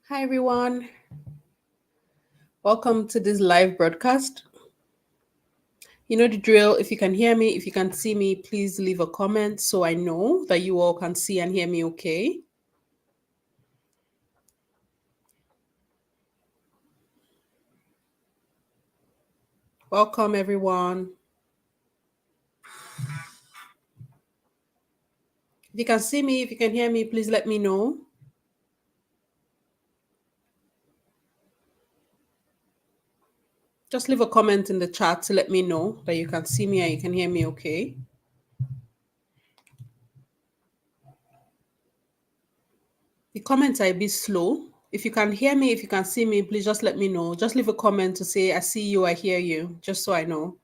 Hi, everyone. Welcome to this live broadcast. You know the drill. If you can hear me, if you can see me, please leave a comment so I know that you all can see and hear me okay. Welcome, everyone. If you can see me, if you can hear me, please let me know. Just leave a comment in the chat to let me know that you can see me and you can hear me okay. The comments are a bit slow. If you can hear me, if you can see me, please just let me know. Just leave a comment to say, I see you, I hear you, just so I know.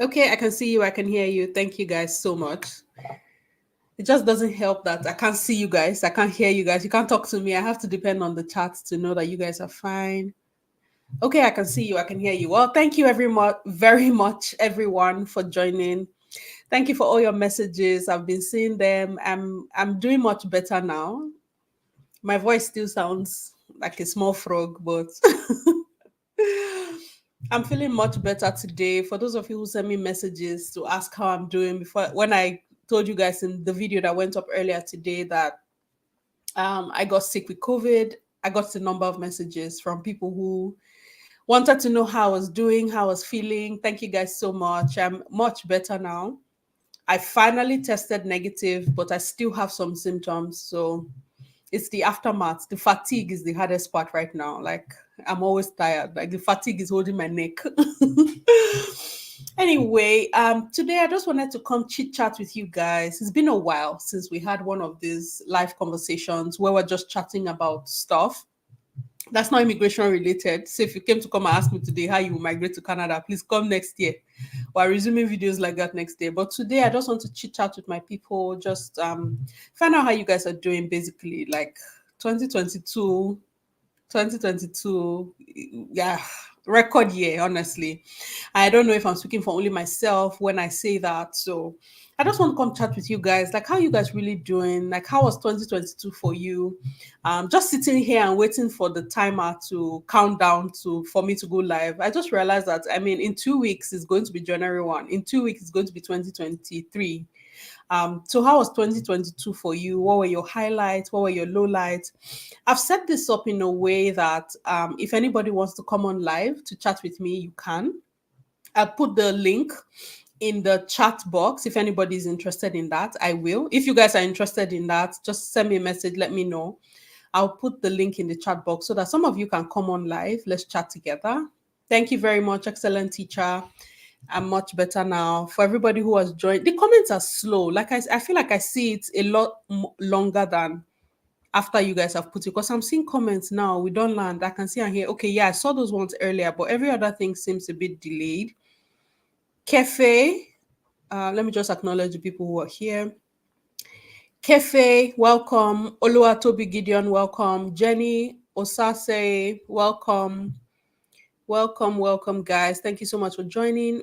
Okay, I can see you, I can hear you. Thank you guys so much. It just doesn't help that I can't see you guys, I can't hear you guys, you can't talk to me. I have to depend on the chat to know that you guys are fine. Okay, I can see you, I can hear you. Well, thank you very much, everyone, for joining. Thank you for all your messages. I've been seeing them. I'm doing much better now. My voice still sounds like a small frog, but I'm feeling much better today. For those of you who sent me messages to ask how I'm doing before, when I told you guys in the video that went up earlier today that I got sick with COVID, I got a number of messages from people who wanted to know how I was doing, how I was feeling. Thank you guys so much. I'm much better now. I finally tested negative, but I still have some symptoms. So it's the aftermath. The fatigue is the hardest part right now. Like I'm always tired. Like the fatigue is holding my neck. Anyway, today I just wanted to come chit chat with you guys. It's been a while since we had one of these live conversations where we're just chatting about stuff that's not immigration related. So if you came to come and ask me today how you will migrate to Canada, please come next year. We're resuming videos like that next day. But today I just want to chit chat with my people, just find out how you guys are doing basically. Like 2022, 2022, yeah, record year, honestly. I don't know if I'm speaking for only myself when I say that. So I just want to come chat with you guys. Like, how you guys really doing? Like, how was 2022 for you? Just sitting here and waiting for the timer to count down to for me to go live. I just realized that, I mean, in 2 weeks it's going to be January 1. In 2 weeks it's going to be 2023. So how was 2022 for you? What were your highlights? What were your lowlights? I've set this up in a way that if anybody wants to come on live to chat with me, you can. I put the link in the chat box. If anybody is interested in that, I will. If you guys are interested in that, just send me a message, let me know. I'll put the link in the chat box so that some of you can come on live. Let's chat together. Thank you very much, excellent teacher. I'm much better now. For everybody who has joined, the comments are slow. Like I feel like I see it a lot longer than after you guys have put it, because I'm seeing comments now. We don't land. I can see and hear. Okay, yeah, I saw those ones earlier, but every other thing seems a bit delayed. Kefe, let me just acknowledge the people who are here. Kefe, welcome. Oluwatobi Gideon, welcome. Jenny Osase, welcome. Welcome, guys. Thank you so much for joining.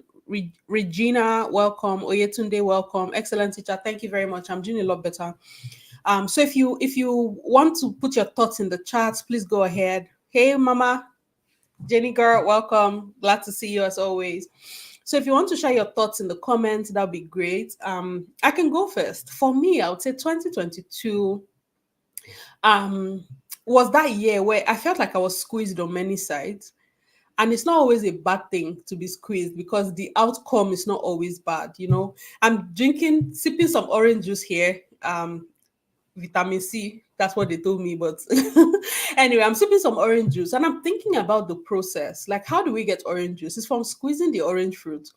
Regina, welcome. Oyetunde, welcome. Excellent teacher. Thank you very much. I'm doing a lot better. So if you want to put your thoughts in the chat, please go ahead. Hey, Mama, Jenny girl, welcome. Glad to see you as always. So if you want to share your thoughts in the comments, that'd be great. I can go first. For me, I would say 2022 um was that year where I felt like I was squeezed on many sides. And it's not always a bad thing to be squeezed because the outcome is not always bad. I'm sipping some orange juice here. Vitamin C. That's what they told me. But anyway, I'm sipping some orange juice and I'm thinking about the process. Like, how do we get orange juice? It's from squeezing the orange fruit.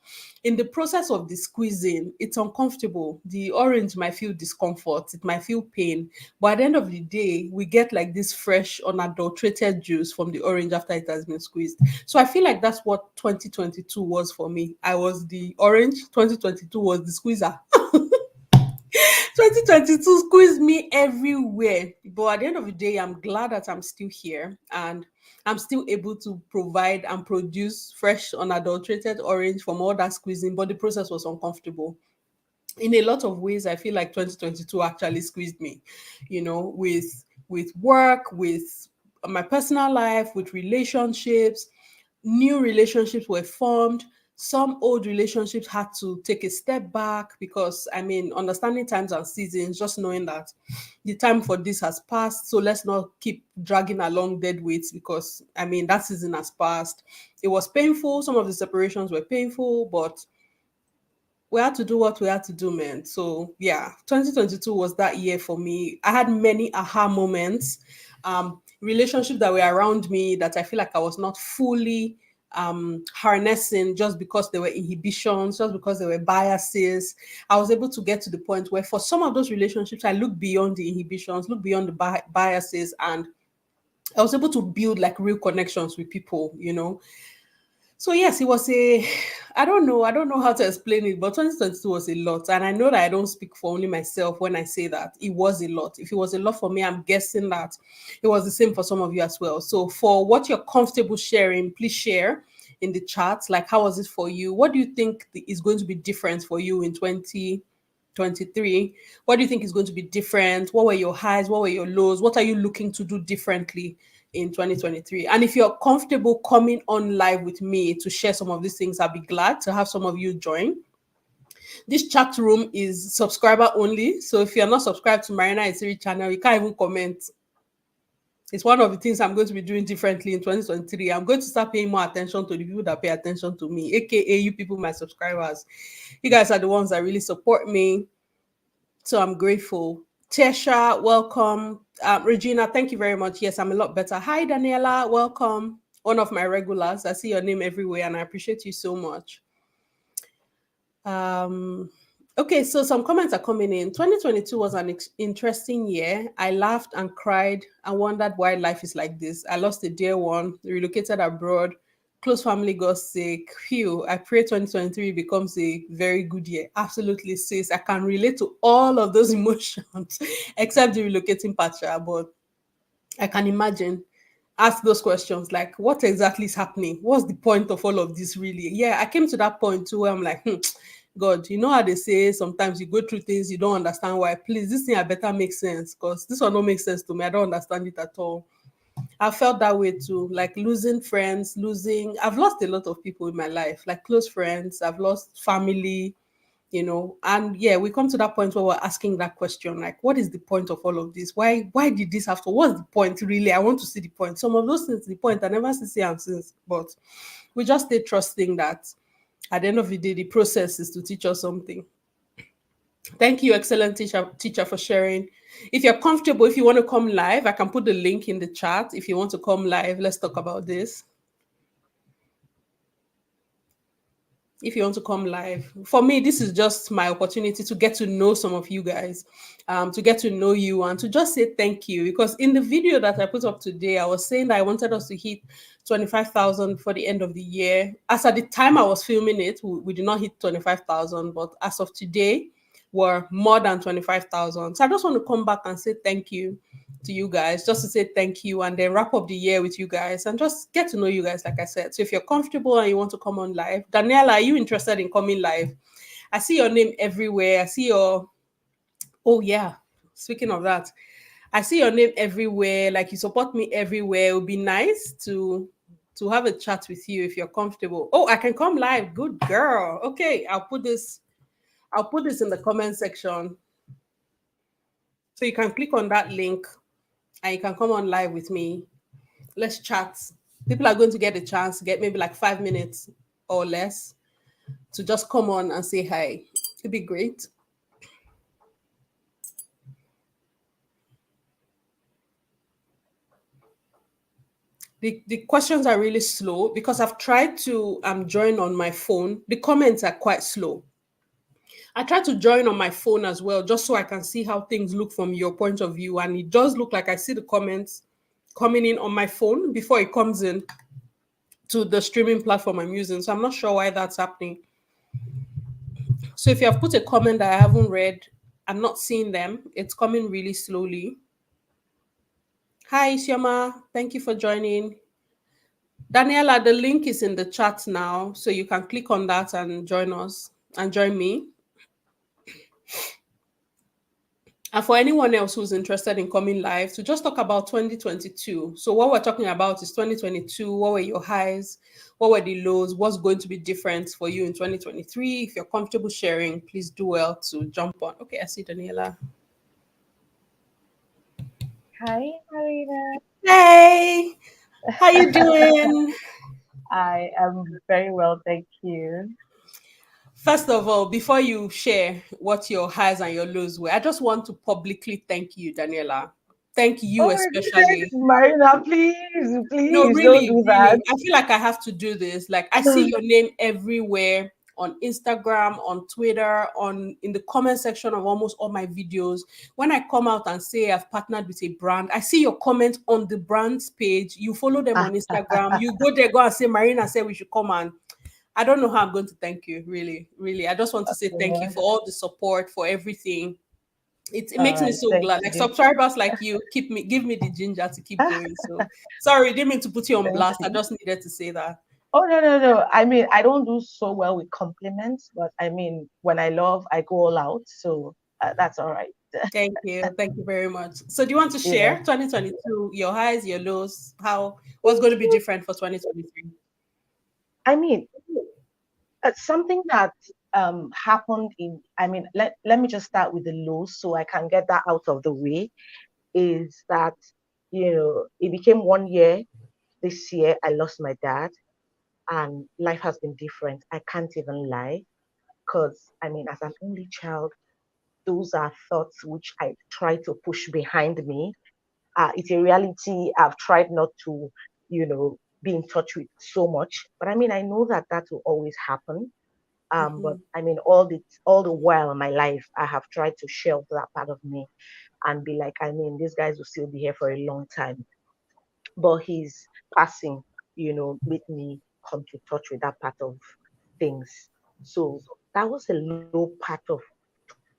In the process of the squeezing, it's uncomfortable. The orange might feel discomfort, it might feel pain. But at the end of the day, we get like this fresh, unadulterated juice from the orange after it has been squeezed. So I feel like that's what 2022 was for me. I was the orange, 2022 was the squeezer. 2022 squeezed me everywhere. But at the end of the day, I'm glad that I'm still here and I'm still able to provide and produce fresh, unadulterated orange from all that squeezing. But the process was uncomfortable. In a lot of ways, I feel like 2022 actually squeezed me, with work, with my personal life, with relationships. New relationships were formed. Some old relationships had to take a step back because, I mean, understanding times and seasons, just knowing that the time for this has passed. So let's not keep dragging along dead weights because, I mean, that season has passed. It was painful. Some of the separations were painful, but we had to do what we had to do, man. So yeah, 2022 was that year for me. I had many aha moments, relationships that were around me that I feel like I was not fully harnessing just because there were inhibitions, just because there were biases. I was able to get to the point where for some of those relationships, I looked beyond the inhibitions, looked beyond the biases, and I was able to build like real connections with people. So yes, it was a I don't know how to explain it, but 2022 was a lot. And I know that I don't speak for only myself when I say that it was a lot. If it was a lot for me, I'm guessing that it was the same for some of you as well. So for what you're comfortable sharing, please share in the chat. Like, how was it for you? What do you think is going to be different for you in 2023? What do you think is going to be different? What were your highs? What were your lows? What are you looking to do differently in 2023? And if you're comfortable coming on live with me to share some of these things, I'll be glad to have some of you join. This chat room is subscriber only. So if you're not subscribed to Marina Isiri channel, you can't even comment. It's one of the things I'm going to be doing differently in 2023. I'm going to start paying more attention to the people that pay attention to me, aka you people, my subscribers. You guys are the ones that really support me. So I'm grateful. Tesha, welcome. Regina, thank you very much. Yes, I'm a lot better. Hi, Daniela, welcome. One of my regulars. I see your name everywhere and I appreciate you so much. Okay, so some comments are coming in. 2022 was an interesting year. I laughed and cried and wondered why life is like this. I lost a dear one, relocated abroad, close family got sick. Phew, I pray 2023 becomes a very good year. Absolutely, sis. I can relate to all of those emotions, except the relocating part, but I can imagine. Ask those questions like, what exactly is happening? What's the point of all of this, really? Yeah, I came to that point too where I'm like, God, you know how they say sometimes you go through things you don't understand why. Please, this thing I better make sense because this one don't make sense to me. I don't understand it at all. I felt that way too, like losing friends, I've lost a lot of people in my life, like close friends. I've lost family. And yeah, we come to that point where we're asking that question, like, what is the point of all of this? Why did this have to? What's the point, really? I want to see the point. Some of those things, the point, I never see and since, but we just stay trusting that at the end of the day, the process is to teach us something. Thank you, excellent teacher, for sharing. If you're comfortable, if you want to come live, I can put the link in the chat. If you want to come live, let's talk about this. If you want to come live, for me, this is just my opportunity to get to know some of you guys, to get to know you and to just say thank you. Because in the video that I put up today, I was saying that I wanted us to hit 25,000 for the end of the year. As at the time I was filming it, we did not hit 25,000, but as of today, we're more than 25,000. So I just want to come back and say thank you to you guys, just to say thank you and then wrap up the year with you guys and just get to know you guys, like I said. So if you're comfortable and you want to come on live, Daniela, are you interested in coming live? I see your name everywhere. I see your, oh yeah, speaking of that, I see your name everywhere. Like you support me everywhere. It would be nice to have a chat with you if you're comfortable. Oh, I can come live. Good girl. Okay, I'll put this in the comment section. So you can click on that link and you can come on live with me. Let's chat. People are going to get a chance to get maybe like 5 minutes or less to just come on and say hi. It'd be great. The questions are really slow because I've tried to join on my phone. The comments are quite slow. I try to join on my phone as well, just so I can see how things look from your point of view. And it does look like I see the comments coming in on my phone before it comes in to the streaming platform I'm using. So I'm not sure why that's happening. So if you have put a comment that I haven't read, I'm not seeing them. It's coming really slowly. Hi, Sioma. Thank you for joining. Daniela, the link is in the chat now, so you can click on that and join us and join me. And for anyone else who's interested in coming live to just talk about 2022. So, what we're talking about is 2022. What were your highs? What were the lows? What's going to be different for you in 2023? If you're comfortable sharing, please do well to jump on. Okay, I see Daniela. Hi, Marina. Hey, how you doing? I am very well, thank you. First of all, before you share what your highs and your lows were, I just want to publicly thank you, Daniela. Thank you Oh my goodness, especially. Marina, please, No, please don't really, do that. really. I feel like I have to do this. Like I see your name everywhere on Instagram, on Twitter, on in the comment section of almost all my videos. When I come out and say I've partnered with a brand, I see your comment on the brand's page. You follow them on Instagram. You go there, go and say Marina said we should come, and I don't know how I'm going to thank you. Really, really. I just want to say thank you Yeah. for all the support, for everything. It All makes me right, so thank glad. Like you. subscribers like you give me the ginger to keep going. So sorry, didn't mean to put you on Thank blast. I you. just needed to say that. Oh no, no, no. I mean, I don't do so well with compliments, but I mean, when I love, I go all out. So that's all right. Thank you. Thank you very much. So do you want to Yeah. share 2022, your highs, your lows, how what's going to be different for 2023? I mean, something that happened in. I mean, let me just start with the lows so I can get that out of the way. Is that it became 1 year this year. I lost my dad, and life has been different. I can't even lie, because I mean, as an only child, those are thoughts which I try to push behind me. It's a reality I've tried not to, be in touch with so much. But I mean, I know that that will always happen. But Mhm. I mean, all the while in my life, I have tried to shelve that part of me and be like, I mean, these guys will still be here for a long time. But his passing, made me come to touch with that part of things. So that was a low part of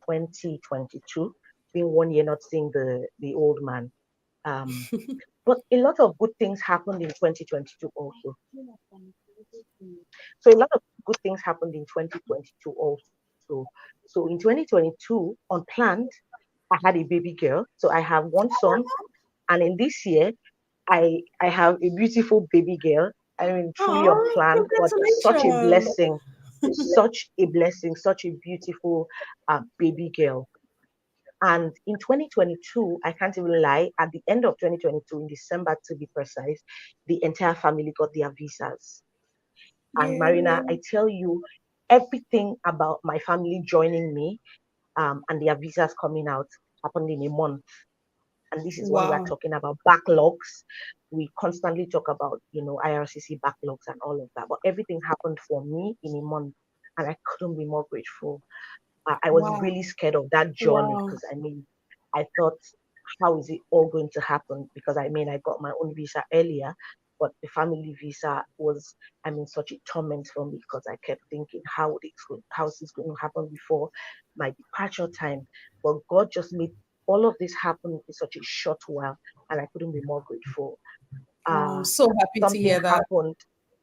2022, being 1 year not seeing the old man. Um, but a lot of good things happened in 2022 also. So a lot of good things happened in 2022 also. So in 2022, unplanned, I had a baby girl. So I have one son, and in this year, I have a beautiful baby girl. I mean, truly Oh, unplanned, but such a congratulations. blessing, such a blessing, such a beautiful baby girl. And in 2022, I can't even lie, at the end of 2022, in December to be precise, the entire family got their visas. And Marina, Yay. I tell you, everything about my family joining me and their visas coming out happened in a month. And this is when we're Wow. talking about backlogs. We constantly talk about, IRCC backlogs and all of that. But everything happened for me in a month. And I couldn't be more grateful. I was Wow. really scared of that journey Wow. because I mean, I thought, how is it all going to happen? Because I mean, I got my own visa earlier, but the family visa was, I mean, such a torment for me because I kept thinking, how is this going to happen before my departure time? But God just made all of this happen in such a short while, and I couldn't be more grateful. Oh, I'm Uh, so happy to something hear that. happened.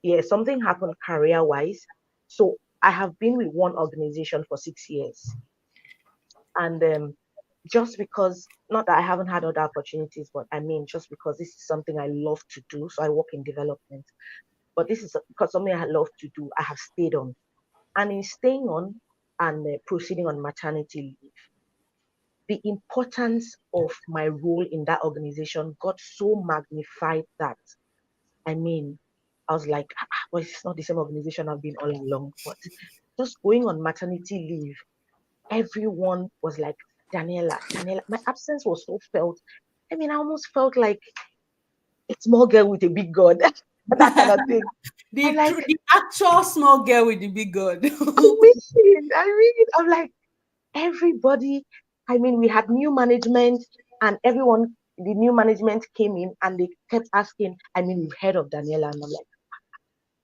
Yeah, something happened career wise. So I have been with one organization for 6 years, and just because, not that I haven't had other opportunities, but I mean, just because this is something I love to do. So I work in development, but this is because something I love to do. I have stayed on, and in staying on and proceeding on maternity leave, the importance of my role in that organization got so magnified that I mean, I was like, well, it's not the same organization I've been all along, but just going on maternity leave, everyone was like, Daniela, Daniela. My absence was so felt. I mean, I almost felt like a small girl with a big God, that kind of thing. I'm like, The actual small girl with the big god. I'm like, everybody. I mean, we had new management, and everyone, the new management came in and they kept asking, I mean, we've heard of Daniela. And I'm like,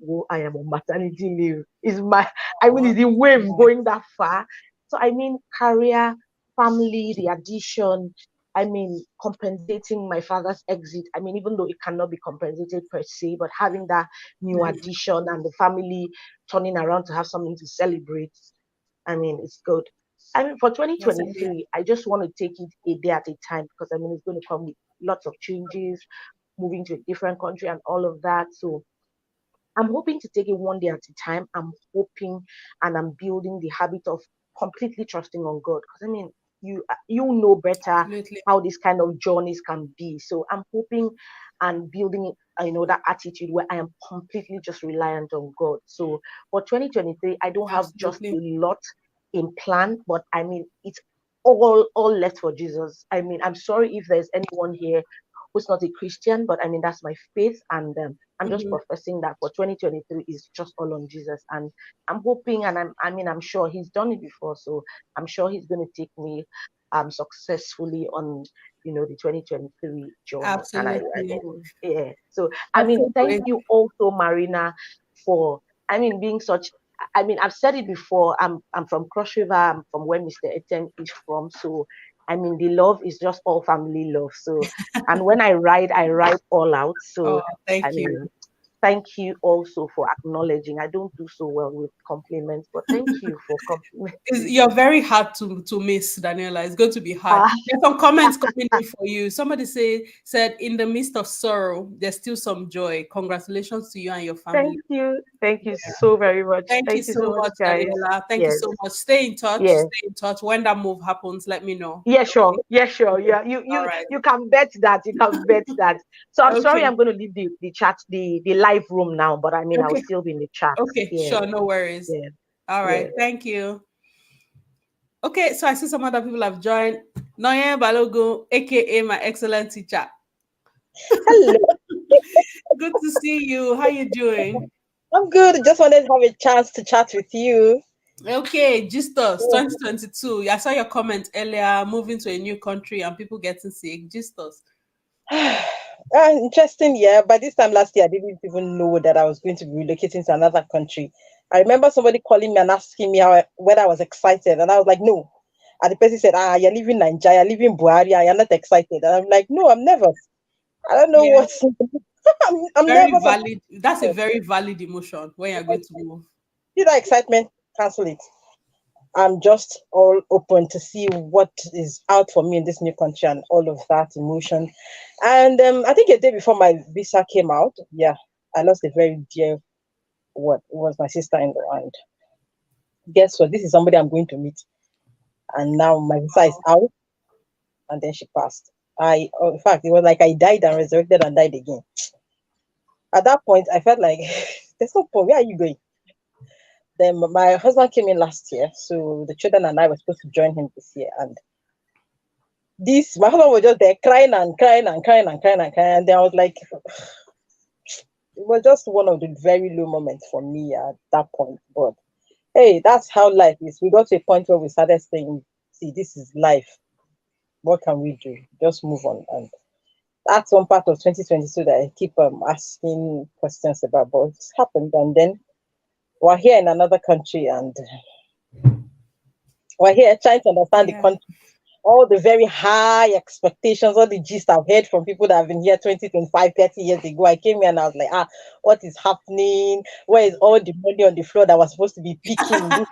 oh, I am on maternity leave. Is the wave Wow. going that far? So I mean, career. family, the addition, I mean, compensating my father's exit. I mean, even though it cannot be compensated per se, but having that new Mhm. addition and the family turning around to have something to celebrate, I mean, it's good. I mean, for That's amazing. 2023, I just want to take it a day at a time because I mean, it's going to come with lots of changes, moving to a different country and all of that. So I'm hoping to take it one day at a time. I'm hoping and I'm building the habit of completely trusting on God. Because I mean, you know better Absolutely. how this kind of journeys can be. So I'm hoping and building that attitude where I am completely just reliant on God. So for 2023, I don't have just a Absolutely. lot in plan, but I mean it's all left for Jesus. I mean, I'm sorry if there's anyone here who's not a Christian, but I mean that's my faith, and I'm just Mhm. professing that for 2023 is just all on Jesus, and I'm hoping, and I mean I'm sure He's done it before, so I'm sure He's going to take me successfully on the 2023 journey, and I Absolutely. mean yeah. So I That's mean so thank great. you also, Marina, for I mean being such. I mean, I've said it before. I'm from Cross River. I'm from where Mr. Eten is from. So I mean, the love is just all family love. So, and when I ride all out. Oh, So, I thank you. mean, thank you also for acknowledging. I don't do so well with compliments, but thank you for complimenting. You're very hard to miss, Daniela. It's going to be hard. Ah, There's some comments coming in for you. Somebody said in the midst of sorrow, there's still some joy. Congratulations to you and your family. thank you. Thank you so very much. Thank you Thank you so so much, much, guys. Daniela. Thank you Yes, so much. Stay in touch. yes. Stay in touch. When that move happens, let me know. Yeah, sure. Okay. Yeah, sure. Okay. Yeah, you All you right. you can bet that. You can bet that. So I'm sorry, Okay. I'm going to leave the chat, the live room now, but I mean, I'll Okay. still be in the chat. Okay. Yeah, Sure. No worries. yeah, All yeah. right. Thank you. Okay. So I see some other people have joined. Noye Balogun, aka my excellent teacher. Hello, Good to see you. How you doing? I'm good. Just wanted to have a chance to chat with you. Okay, Gistos 2022. I saw your comment earlier, moving to a new country and people getting sick. Gistos. Interesting, yeah. By this time last year, I didn't even know that I was going to be relocating to another country. I remember somebody calling me and asking me whether I was excited, and I was like, no. And the person said, you're leaving Nigeria, you're leaving Buhari, and you're not excited. And I'm like, no, I'm never. I don't know Yeah, what's. I'm very nervous. I'm valid. That's a very valid emotion when you're going to move. see that excitement, cancel it. I'm just all open to see what is out for me in this new country and all of that emotion. And I think a day before my visa came out, yeah, I lost a very dear what was my sister in law. And guess what? This is somebody I'm going to meet. And now my visa is Wow. out, and then she passed. In fact, it was like I died and resurrected and died again. At that point, I felt like there's no point. Where are you going? Then my husband came in last year, so the children and I were supposed to join him this year. And this my husband was just there crying and crying and crying and crying and crying. And then I was like, it was just one of the very low moments for me at that point. But hey, that's how life is. We got to a point where we started saying, see, this is life. What can we do? Just move on. And that's one part of 2022 that I keep asking questions about. But it's happened. And then we're here in another country, and we're here trying to understand the Yeah. country, all the very high expectations, all the gist I've heard from people that have been here 20, 25, 30 years ago. I came here and I was like, what is happening? Where is all the money on the floor that was supposed to be picking in this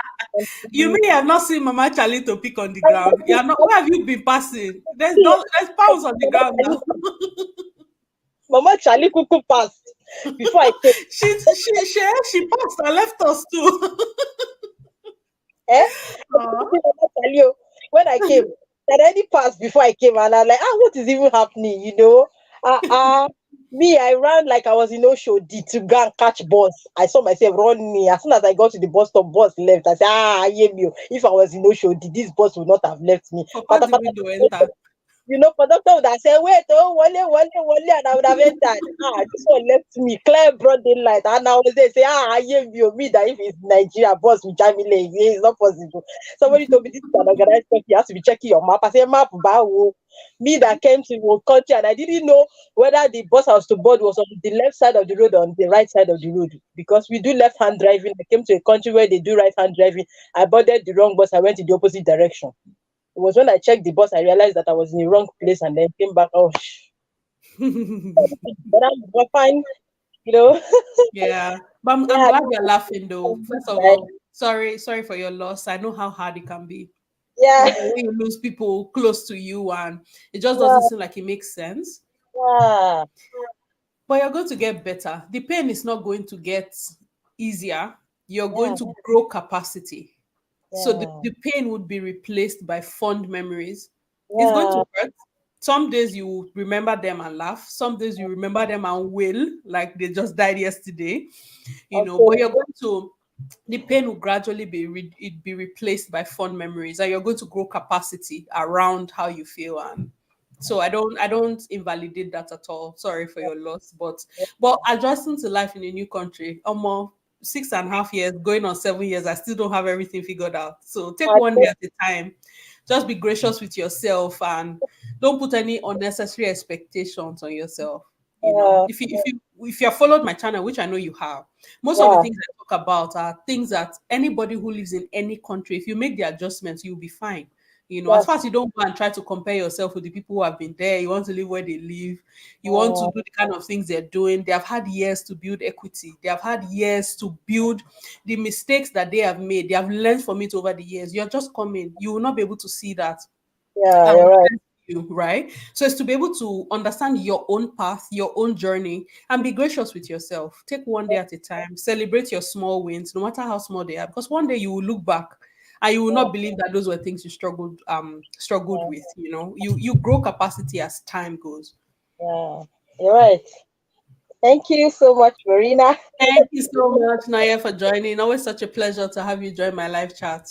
You country? mean you have not seen Mama Charlie to pick on the ground? You are not. Where have you been passing? There's pounds on the ground now. Mama Charlie Kuku passed before I came. She passed and left us too. Eh? Aw. Mama Charlie, oh, when I came, that already passed before I came, and I'm like, what is even happening? Me, I ran like I was in Oshodi to go and catch bus. I saw myself running. As soon as I got to the bus stop, bus left. I said, I hear me. If I was in Oshodi, this bus would not have left me. For past the window enter. Conductor would have said, wait, oh, wale, and I would have entered. This one left me, clear broad daylight. And I was there, say, I hear you, me, that if it's Nigeria, boss, with Jamile, it's not possible. Somebody told me this is an organized country, you have to be checking your map. I said, map, bow. Me that came to your country, and I didn't know whether the bus I was to board was on the left side of the road or on the right side of the road. Because we do left hand driving. I came to a country where they do right hand driving. I boarded the wrong bus, I went in the opposite direction. It was when I checked the bus, I realized that I was in the wrong place, and then came back. Oh, but I'm fine, you know. Yeah, but I'm Yeah, glad you're laughing though. First of right. all, sorry for your loss. I know how hard it can be. Yeah, When you lose people close to you and it just doesn't yeah, seem like it makes sense. yeah, But you're going to get better. The pain is not going to get easier. You're going yeah, to grow capacity. So yeah, the pain would be replaced by fond memories. It's going yeah. to hurt. Some days you remember them and laugh. Some days you remember them and wail like they just died yesterday. But Okay. you're going to the pain will gradually be replaced by fond memories, and you're going to grow capacity around how you feel. And so I don't invalidate that at all. Sorry for your loss, but adjusting to life in a new country, almost 6.5 years, going on 7 years, I still don't have everything figured out. So take I one day think, at a time. Just be gracious with yourself and don't put any unnecessary expectations on yourself. uh, If you have followed my channel, which I know you have, most of the yeah, things I talk about are things that anybody who lives in any country, if you make the adjustments, you'll be fine. As far that's as you don't go and try to compare yourself with the people who have been there, you want to live where they live, you want to uh, do the kind of things they're doing. They have had years to build equity, they have had years to build the mistakes that they have made. They have learned from it over the years. You're just coming, you will not be able to see that yeah, and you're right. you, right? So it's to be able to understand your own path, your own journey, and be gracious with yourself. Take one day at a time, celebrate your small wins, no matter how small they are, because one day you will look back and you will Yeah, not believe that those were things you struggled with. You grow capacity as time goes. yeah, you're right. Thank you so much, Marina. Thank you so much, Naya, for joining. Always such a pleasure to have you join my live chat.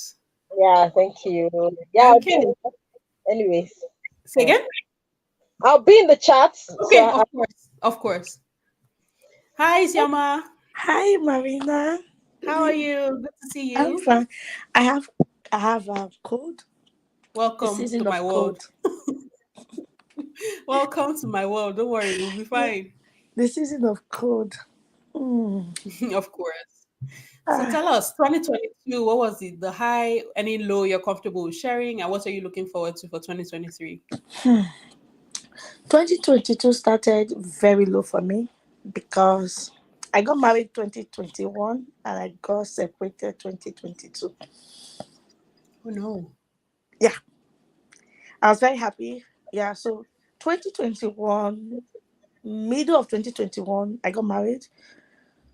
Yeah, thank you. Yeah, I'll be Okay. in the chat anyways. Say again? I'll be in the chat. So Okay, of course. Of course. Hi, Siama. Hi, Marina. Good How are evening. you? Good to see I'm you. fine. I have I have a cold. The Welcome to season my of cold. world. Welcome to my world. Don't worry, we'll be fine. The season of cold. Mm. Of course. So Ah, tell us, 2022, what was it? The high, any low you're comfortable with sharing, and what are you looking forward to for 2023? 2022 started very low for me because I got married 2021 and I got separated 2022. Oh no. Yeah, I was very happy. Yeah, so 2021, middle of 2021, I got married.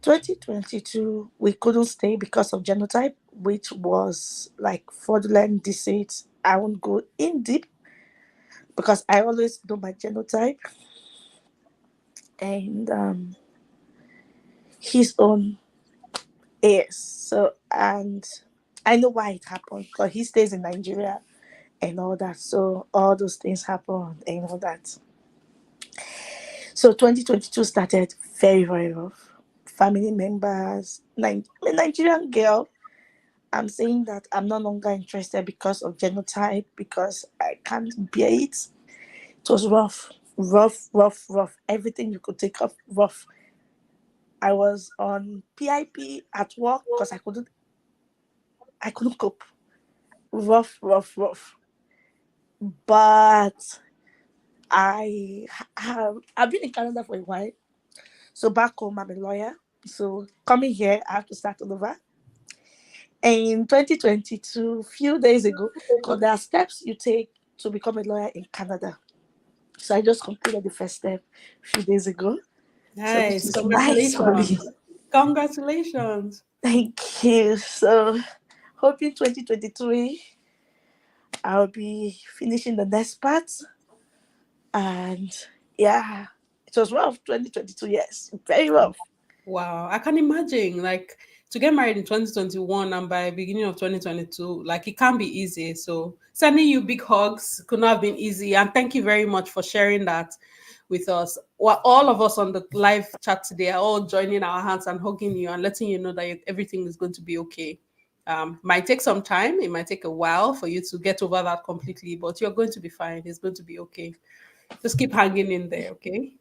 2022, we couldn't stay because of genotype, which was like fraudulent deceit. I won't go in deep because I always know my genotype and his own is. So, and I know why it happened because he stays in Nigeria and all that. So, all those things happened and all that. So, 2022 started very, very rough. Family members, a Nigerian girl. I'm saying that I'm no longer interested because of genotype, because I can't bear it. It was rough, rough, rough, rough. Everything you could think of, rough. I was on PIP at work because I couldn't cope. Rough, rough, rough. But I've been in Canada for a while. So back home, I'm a lawyer. So coming here, I have to start all over. In 2022, few days ago, because there are steps you take to become a lawyer in Canada. So I just completed the first step a few days ago. So which Nice. is nice for me. Congratulations. Congratulations. Thank you. So hoping 2023 I'll be finishing the next part. And yeah, it was rough 2022, yes. Very rough. Wow, I can imagine like to get married in 2021 and by beginning of 2022, like it can't be easy. So sending you big hugs could not have been easy. And thank you very much for sharing that with us. Well, all of us on the live chat today are all joining our hands and hugging you and letting you know that everything is going to be okay. Might take some time, it might take a while for you to get over that completely, but you're going to be fine. It's going to be okay. Just keep hanging in there, okay?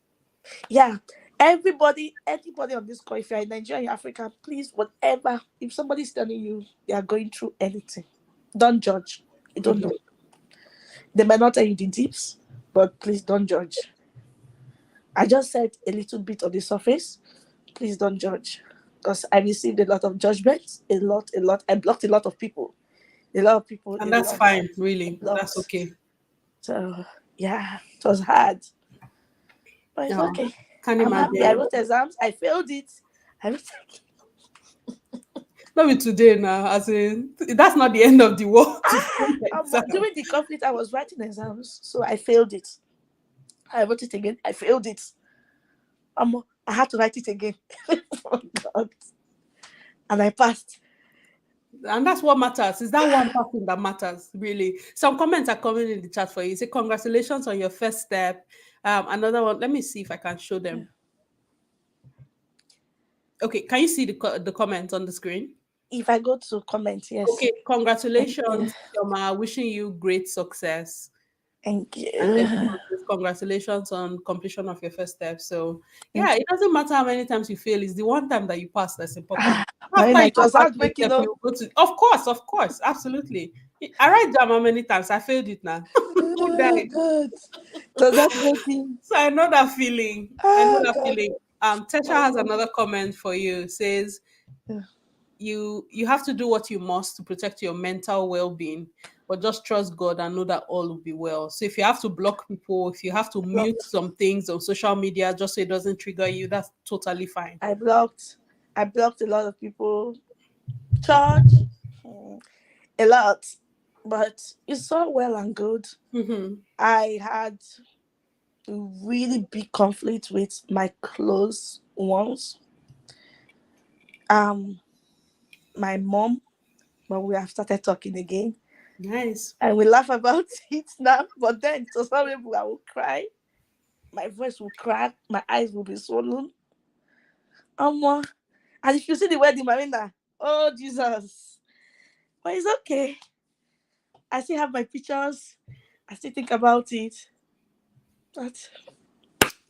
Yeah. Anybody on this call, if you're in Nigeria, Africa, please, whatever, if somebody's telling you they are going through anything, don't judge. You don't know. They might not tell you the tips, but please don't judge. I just said a little bit on the surface. Please don't judge. Because I received a lot of judgments, a lot. I blocked a lot of people. A lot of people, And a that's lot. fine, I really. That's blocked. okay. So yeah, it was hard. But it's Yeah, okay. can't I'm happy. I imagine. wrote exams. I failed it. I wrote Not with today now, as in that's not the end of the world to fail the exam. during the conflict, I was writing exams, so I failed it. I wrote it again. I failed it. I had to write it again. Oh, God. And I passed. And that's what matters. Is that one person that matters, really? Some comments are coming in the chat for you. Say, congratulations on your first step. Another one, let me see if I can show Yeah. them. Okay, can you see the comments on the screen? If I go to comment, yes. Okay, Thank you. congratulations, Shoma. Wishing you great success. Thank And then you. congratulations on completion of your first step. So Thank yeah, it doesn't matter how many times you fail, it's the one time that you pass that's important. After Marina, you it have was passed this heartbreaking, step, though. you go to of course, absolutely. I write down how many times I failed it now. Who Oh, died? God. It was heartbreaking. So I know that feeling. I know Oh, that God. feeling. Tesha has another comment for you. Says Yeah. you have to do what you must to protect your mental well-being, but just trust God and know that all will be well. So if you have to block people, if you have to mute Blocked. some things on social media just so it doesn't trigger you, that's totally fine. I blocked. I blocked a lot of people. Church. A lot. But it's all well and good. Hmm. I had a really big conflict with my close ones. Um, my mom, when we have started talking again, Nice. and we laugh about it now. But then to some people, I will cry. My voice will crack. My eyes will be swollen. Um, and if you see the wedding, Marina, oh Jesus! But it's okay. I still have my pictures. I still think about it. But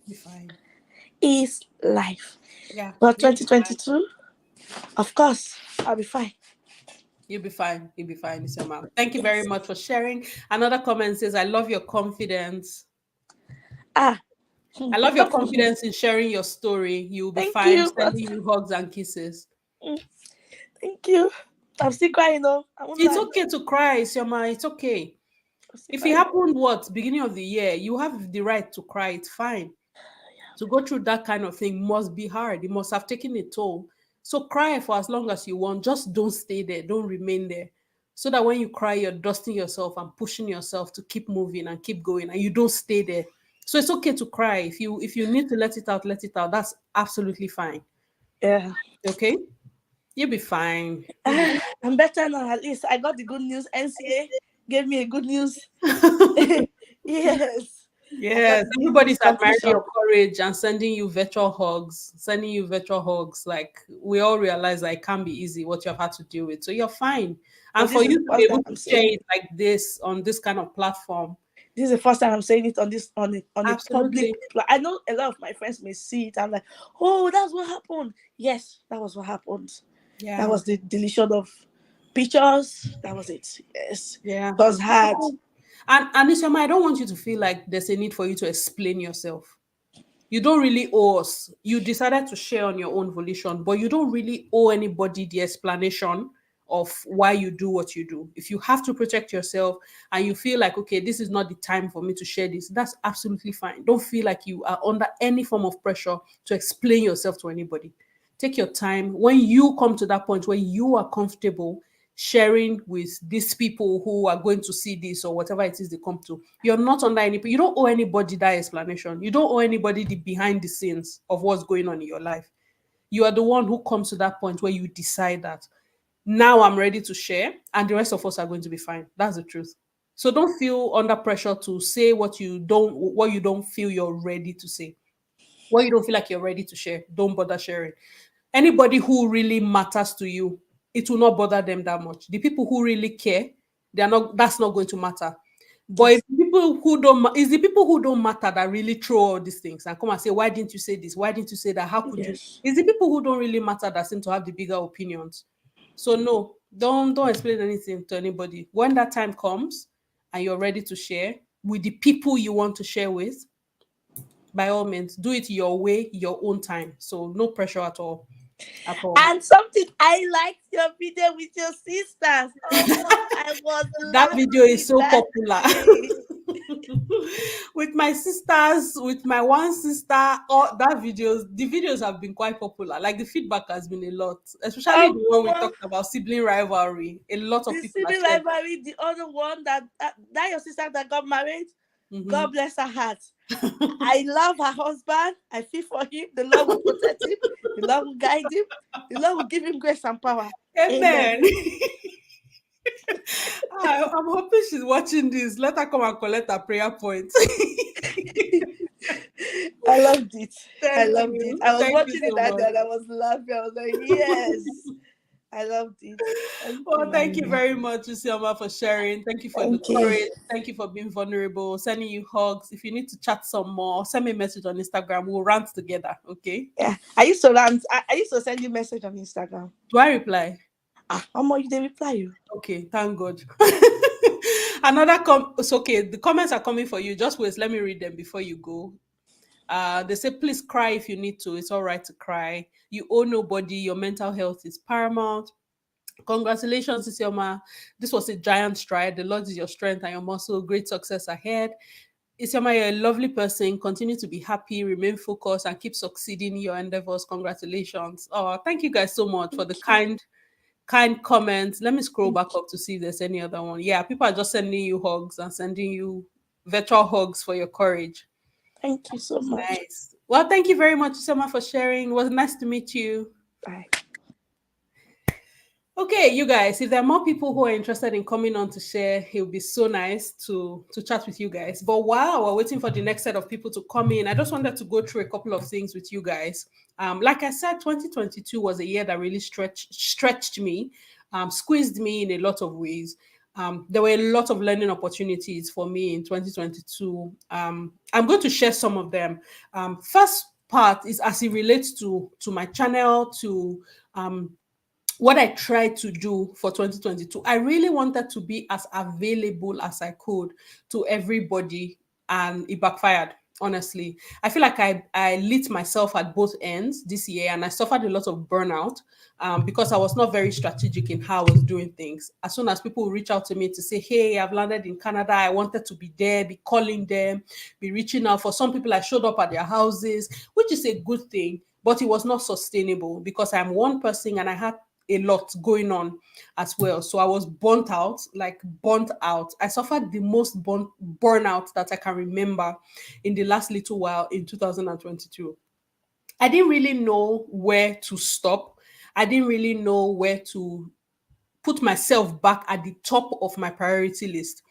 Be fine. it's life. Yeah. But You'll be fine. 2022, of course, I'll be fine. You'll be fine. You'll be fine, Mr. Ma'am. Thank you very Yes. much for sharing. Another comment says, I love your confidence. Ah, I love your confidence in sharing your story. You'll be thank fine. you. But Sending you hugs and kisses. thank you. I'm still crying though. I won't It's lie. okay to cry, Sioma. It's okay. I'm still If it crying. happened, what, beginning of the year, you have the right to cry. It's fine. To go through that kind of thing must be hard. It must have taken a toll. So cry for as long as you want. Just don't stay there. Don't remain there. So that when you cry, you're dusting yourself and pushing yourself to keep moving and keep going, and you don't stay there. So it's okay to cry. If you need to let it out, let it out. That's absolutely fine. Yeah. Okay? You'll be fine. You'll be I'm better now. At least I got the good news. NCA gave me a good news. Yes. I got Yes, the good everybody's news admiring completion. your courage and sending you virtual hugs, sending you virtual hugs. Like we all realize that it can't be easy what you've had to deal with. So you're fine. And But for this is you the to be first time able to I'm share saying it like this on this kind of platform, this is the first time I'm saying it on this on a public. absolutely. I know a lot of my friends may see it. I'm like, oh, that's what happened. Yes, that was what happened. That Yeah, was the deletion of pictures. That was it. Yes, yeah. it was It's hard. okay. And Isioma, I don't want you to feel like there's a need for you to explain yourself. You don't really owe us. You decided to share on your own volition, but you don't really owe anybody the explanation of why you do what you do. If you have to protect yourself and you feel like, okay, this is not the time for me to share this, that's absolutely fine. Don't feel like you are under any form of pressure to explain yourself to anybody. Take your time. When you come to that point where you are comfortable sharing with these people who are going to see this or whatever it is they come to, you're not under any, you don't owe anybody that explanation. You don't owe anybody the behind the scenes of what's going on in your life. You are the one who comes to that point where you decide that now I'm ready to share and the rest of us are going to be fine. That's the truth. So don't feel under pressure to say what you don't feel you're ready to say. What you don't feel like you're ready to share, don't bother sharing. Anybody who really matters to you, it will not bother them that much. The people who really care, they're not. That's not going to matter. But Yes, it's the people who don't matter that really throw all these things and come and say, "Why didn't you say this? Why didn't you say that? How could you?" yes. It's the people who don't really matter that seem to have the bigger opinions. So no, don't explain anything to anybody. When that time comes, and you're ready to share with the people you want to share with, by all means, do it your way, your own time. So no pressure at all. At all. And something, I liked your video with your sisters. Oh, I was That video is laughing so that popular. day. With my sisters, with my one sister, all the videos have been quite popular. Like the feedback has been a lot, especially the one we Oh, talked about sibling rivalry. A lot of the people have sibling shared. rivalry, the other one that your sister that got married. Mhm. God bless her heart. I love her husband. I feel for him. The Lord will protect him. The Lord will guide him. The Lord will give him grace and power. Amen. Amen. I'm hoping she's watching this. Let her come and collect her prayer point. I loved it. I Thank loved it. you. I was Thank you watching it so that day much. and I was laughing. I was like, yes. I loved it. Thank Well, you, thank you Marina. very much, Usioma, for sharing. Thank you for the Thank you. courage. Thank you for being vulnerable, sending you hugs. If you need to chat some more, send me a message on Instagram. We'll rant together, okay? Yeah. I used to rant. I used to send you message on Instagram. Do I reply? How much you didn't reply you? Okay, thank God. Another it's okay. The comments are coming for you. Just wait. Let me read them before you go. They say, please cry if you need to. It's all right to cry. You owe nobody. Your mental health is paramount. Congratulations, Isioma. This was a giant stride. The Lord is your strength and your muscle. Great success ahead. Isioma, you're a lovely person. Continue to be happy, remain focused, and keep succeeding in your endeavors. Congratulations. Oh, thank you guys so much for the Thank you. kind comments. Let me scroll Thank back up to see if there's any other one. Yeah, people are just sending you hugs and sending you virtual hugs for your courage. Thank you so much. Nice. Well, thank you very much, Isioma, for sharing. It was nice to meet you. Bye. Okay, you guys, if there are more people who are interested in coming on to share, it would be so nice to chat with you guys. But while we're waiting for the next set of people to come in, I just wanted to go through a couple of things with you guys. Like I said, 2022 was a year that really stretched me, squeezed me in a lot of ways. There were a lot of learning opportunities for me in 2022. I'm going to share some of them. First part is as it relates to my channel, to what I tried to do for 2022. I really wanted to be as available as I could to everybody, and it backfired. Honestly, I feel like I lit myself at both ends this year, and I suffered a lot of burnout because I was not very strategic in how I was doing things. As soon as people reach out to me to say, "Hey, I've landed in Canada," I wanted to be there, be calling them, be reaching out. For some people, I showed up at their houses, which is a good thing, but it was not sustainable because I'm one person and I had a lot going on as well. So I was burnt out, like burnt out. I suffered the most burnout that I can remember in the last little while in 2022. I didn't really know where to stop. I didn't really know where to put myself back at the top of my priority list.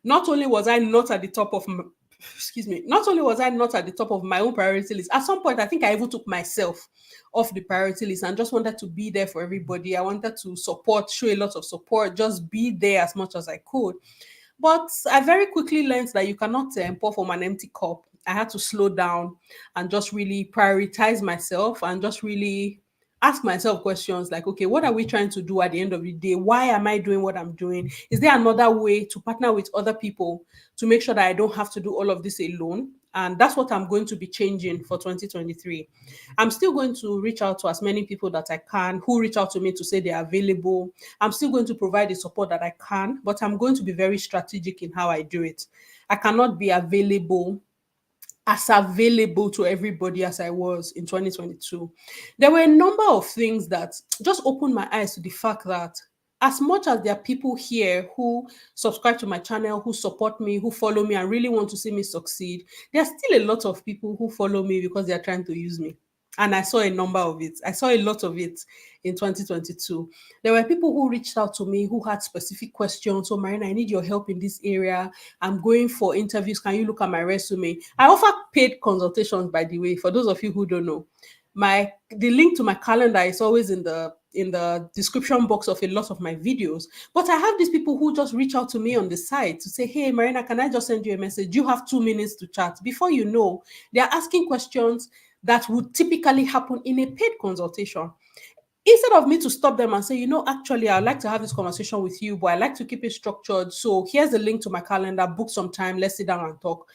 Not only was I not at the top of my, excuse me, not only was I not at the top of my own priority list, at some point I think I even took myself off the priority list and just wanted to be there for everybody. I wanted to support, show a lot of support, just be there as much as I could. But I very quickly learned that you cannot pour from an empty cup. I had to slow down and just really prioritize myself and just really ask myself questions like, okay, what are we trying to do at the end of the day? Why am I doing what I'm doing? Is there another way to partner with other people to make sure that I don't have to do all of this alone? And that's what I'm going to be changing for 2023. I'm still going to reach out to as many people that I can who reach out to me to say they're available. I'm still going to provide the support that I can, but I'm going to be very strategic in how I do it. I cannot be available to everybody as I was in 2022. There were a number of things that just opened my eyes to the fact that as much as there are people here who subscribe to my channel, who support me, who follow me, and really want to see me succeed, there are still a lot of people who follow me because they are trying to use me. And I saw a number of it. I saw a lot of it in 2022. There were people who reached out to me who had specific questions. So, Marina, I need your help in this area. I'm going for interviews. Can you look at my resume? I offer paid consultations, by the way, for those of you who don't know. The link to my calendar is always in the description box of a lot of my videos. But I have these people who just reach out to me on the side to say, hey, Marina, can I just send you a message? You have 2 minutes to chat. Before you know, they're asking questions that would typically happen in a paid consultation. Instead of me to stop them and say, actually, I'd like to have this conversation with you, but I like to keep it structured. So here's the link to my calendar, book some time, let's sit down and talk.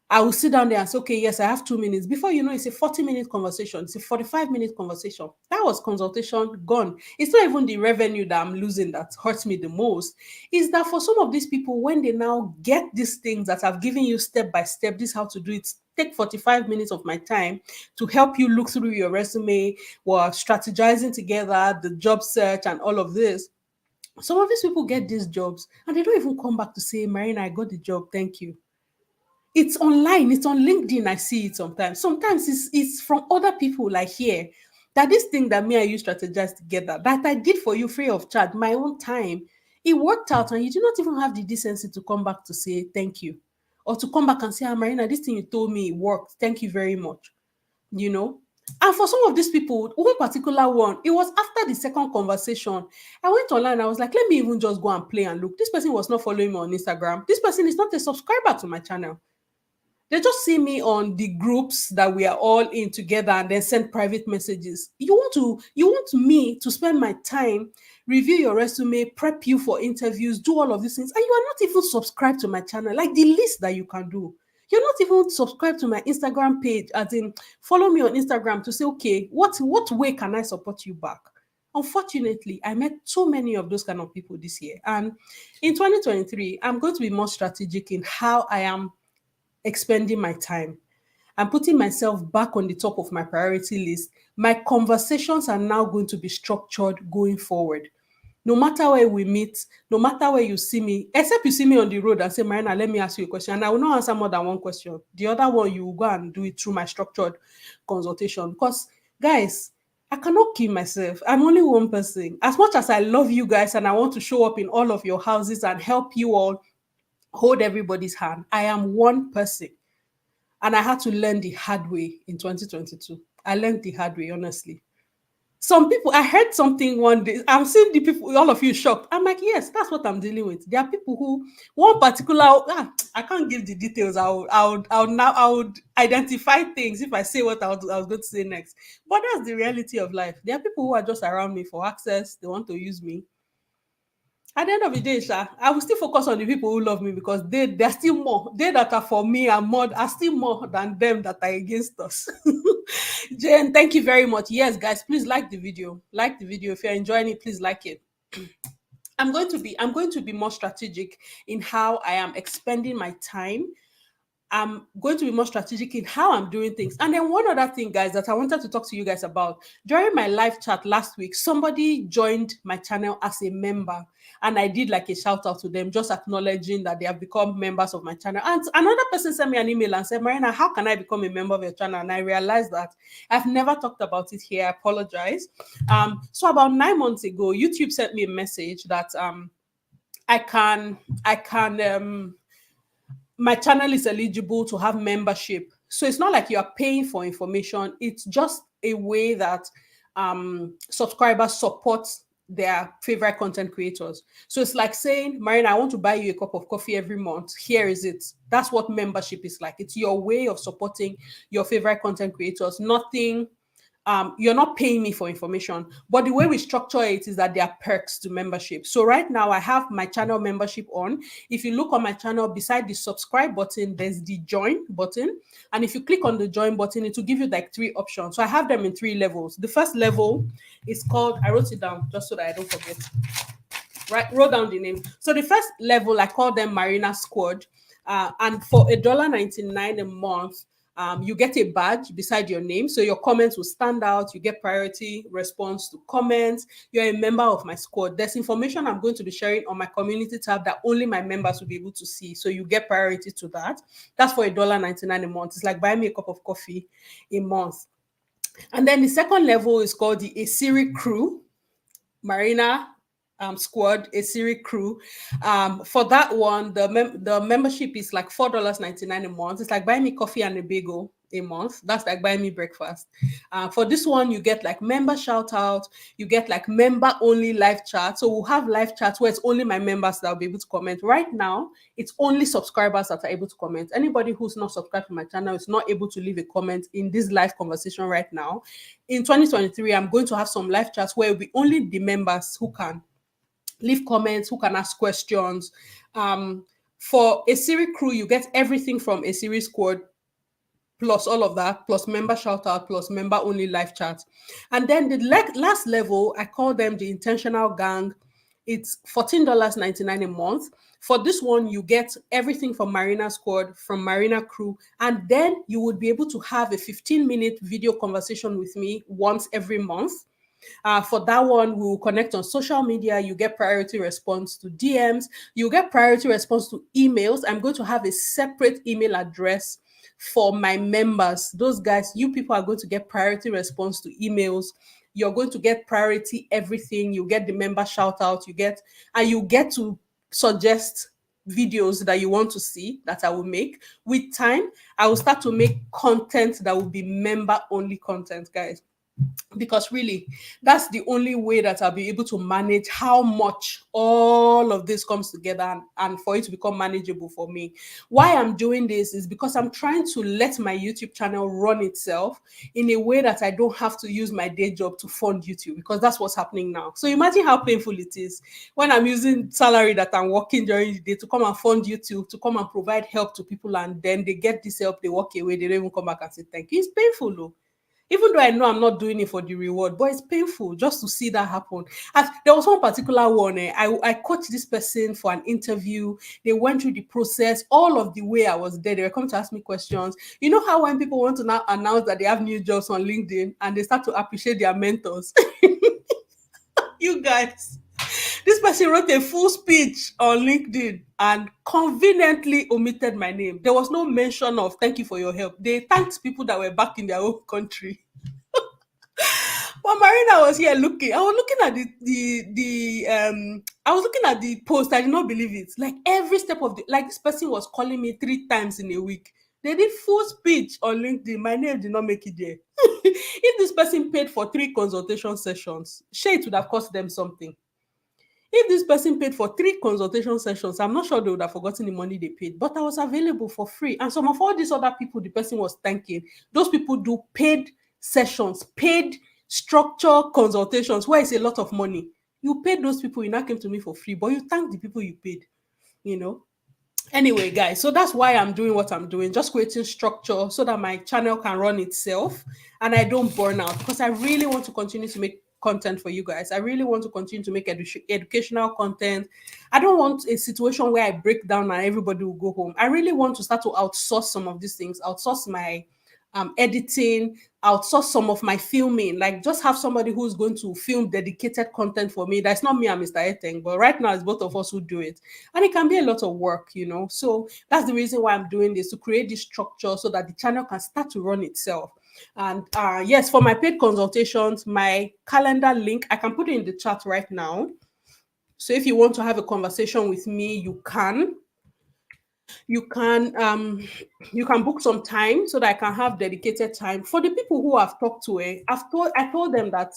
I will sit down there and say, okay, yes, I have 2 minutes. Before you know, it's a 40-minute conversation. It's a 45-minute conversation. That was consultation gone. It's not even the revenue that I'm losing that hurts me the most. Is that for some of these people, when they now get these things that I've given you step by step, this is how to do it, take 45 minutes of my time to help you look through your resume, or strategizing together, the job search and all of this. Some of these people get these jobs and they don't even come back to say, Marina, I got the job. Thank you. It's online, it's on LinkedIn. I see it sometimes. Sometimes it's from other people like here. That this thing that me and you strategize together, that I did for you free of charge, my own time, it worked out, and you do not even have the decency to come back to say thank you. Or to come back and say, Marina, this thing you told me it worked. Thank you very much. You know? And for some of these people, one particular one, it was after the second conversation. I went online, I was like, let me even just go and play and look. This person was not following me on Instagram. This person is not a subscriber to my channel. They just see me on the groups that we are all in together and then send private messages. You want me to spend my time, review your resume, prep you for interviews, do all of these things, and you are not even subscribed to my channel. Like the least that you can do. You're not even subscribed to my Instagram page, as in follow me on Instagram to say, okay, what way can I support you back? Unfortunately, I met so many of those kind of people this year. And in 2023, I'm going to be more strategic in how I am expending my time. I'm putting myself back on the top of my priority list. My conversations are now going to be structured going forward. No matter where we meet, no matter where you see me, except you see me on the road and say, Marina, let me ask you a question. And I will not answer more than one question. The other one, you will go and do it through my structured consultation. Because, guys, I cannot kill myself. I'm only one person. As much as I love you guys and I want to show up in all of your houses and help you all hold everybody's hand, I am one person. And I had to learn the hard way in 2022. I learned the hard way, honestly. Some people, I heard something one day. I'm seeing the people, all of you shocked. I'm like, yes, that's what I'm dealing with. There are people who, one particular, I can't give the details. I would identify things if I say what I was going to say next. But that's the reality of life. There are people who are just around me for access. They want to use me. At the end of the day, Sha, I will still focus on the people who love me, because they're still more. They that are for me are still more than them that are against us. Jane, thank you very much. Yes, guys, please like the video. Like the video. If you're enjoying it, please like it. I'm going to be more strategic in how I am expending my time. I'm going to be more strategic in how I'm doing things. And then one other thing, guys, that I wanted to talk to you guys about. During my live chat last week, somebody joined my channel as a member. And I did like a shout out to them, just acknowledging that they have become members of my channel. And another person sent me an email and said, Marina, how can I become a member of your channel? And I realized that I've never talked about it here. I apologize. So about 9 months ago, YouTube sent me a message that I can my channel is eligible to have membership. So it's not like you are paying for information. It's just a way that subscribers support their favorite content creators. So it's like saying, Marina, I want to buy you a cup of coffee every month. Here is it. That's what membership is like. It's your way of supporting your favorite content creators. Nothing you're not paying me for information, but the way we structure it is that there are perks to membership. So right now I have my channel membership on. If you look on my channel, beside the subscribe button, there's the join button. And if you click on the join button, it will give you like 3 options. So I have them in 3 levels. The first level is called, I wrote it down just so that I don't forget. Right, wrote down the name. So the first level, I call them Marina Squad. And for $1.99 a month, you get a badge beside your name. So your comments will stand out. You get priority response to comments. You're a member of my squad. There's information I'm going to be sharing on my community tab that only my members will be able to see. So you get priority to that. That's for $1.99 a month. It's like buying me a cup of coffee a month. And then the second level is called the A Siri Crew. Marina squad, a Siri crew. For that one, the membership is like $4.99 a month. It's like buying me coffee and a bagel. a month. That's like buying me breakfast. For this one, you get like member shout out, you get like member only live chat. So we'll have live chats where it's only my members that will be able to comment. Right now, it's only subscribers that are able to comment. Anybody who's not subscribed to my channel is not able to leave a comment in this live conversation right now. In 2023, I'm going to have some live chats where it'll be only the members who can leave comments, who can ask questions. For a series crew, you get everything from a series squad plus all of that, plus member shout out, plus member only live chat. And then the last level, I call them the intentional gang. It's $14.99 a month. For this one, you get everything from Marina squad, from Marina crew, and then you would be able to have a 15-minute video conversation with me once every month. For that one, we will connect on social media. You get priority response to DMs. You get priority response to emails. I'm going to have a separate email address for my members. Those guys, you people are going to get priority response to emails. You're going to get priority everything. You get the member shout out. You get to suggest videos that you want to see that I will make. With time, I will start to make content that will be member only content, guys, because really that's the only way that I'll be able to manage how much all of this comes together, and for it to become manageable for me. Why I'm doing this is because I'm trying to let my YouTube channel run itself in a way that I don't have to use my day job to fund YouTube, because that's what's happening now. So imagine how painful it is when I'm using salary that I'm working during the day to come and fund YouTube, to come and provide help to people, and then they get this help, they walk away, they don't even come back and say thank you. It's painful though. Even though I know I'm not doing it for the reward, but it's painful just to see that happen. As there was one particular one, I coached this person for an interview. They went through the process all of the way I was there. They were coming to ask me questions. You know how when people want to now announce that they have new jobs on LinkedIn and they start to appreciate their mentors? You guys, this person wrote a full speech on LinkedIn and conveniently omitted my name. There was no mention of thank you for your help. They thanked people that were back in their own country. But Marina was here looking. I was looking at I was looking at the post. I did not believe it. Like every step of like this person was calling me 3 times in a week. They did full speech on LinkedIn. My name did not make it there. If this person paid for 3 consultation sessions, it would have cost them something. If this person paid for 3 consultation sessions, I'm not sure they would have forgotten the money they paid, but I was available for free. And some of all these other people the person was thanking, those people do paid sessions, paid structure consultations, where it's a lot of money. You paid those people, you now came to me for free, but you thanked the people you paid, you know. Anyway, guys, so that's why I'm doing what I'm doing, just creating structure so that my channel can run itself and I don't burn out, because I really want to continue to make content for you guys. I really want to continue to make educational content. I don't want a situation where I break down and everybody will go home. I really want to start to outsource some of these things, outsource my editing, outsource some of my filming, like just have somebody who's going to film dedicated content for me. That's not me and Mr. Eteng, but right now it's both of us who do it. And it can be a lot of work, you know. So that's the reason why I'm doing this, to create this structure so that the channel can start to run itself. And yes, for my paid consultations, my calendar link, I can put it in the chat right now. So if you want to have a conversation with me, you can you can book some time so that I can have dedicated time. For the people who I've talked to, I told them that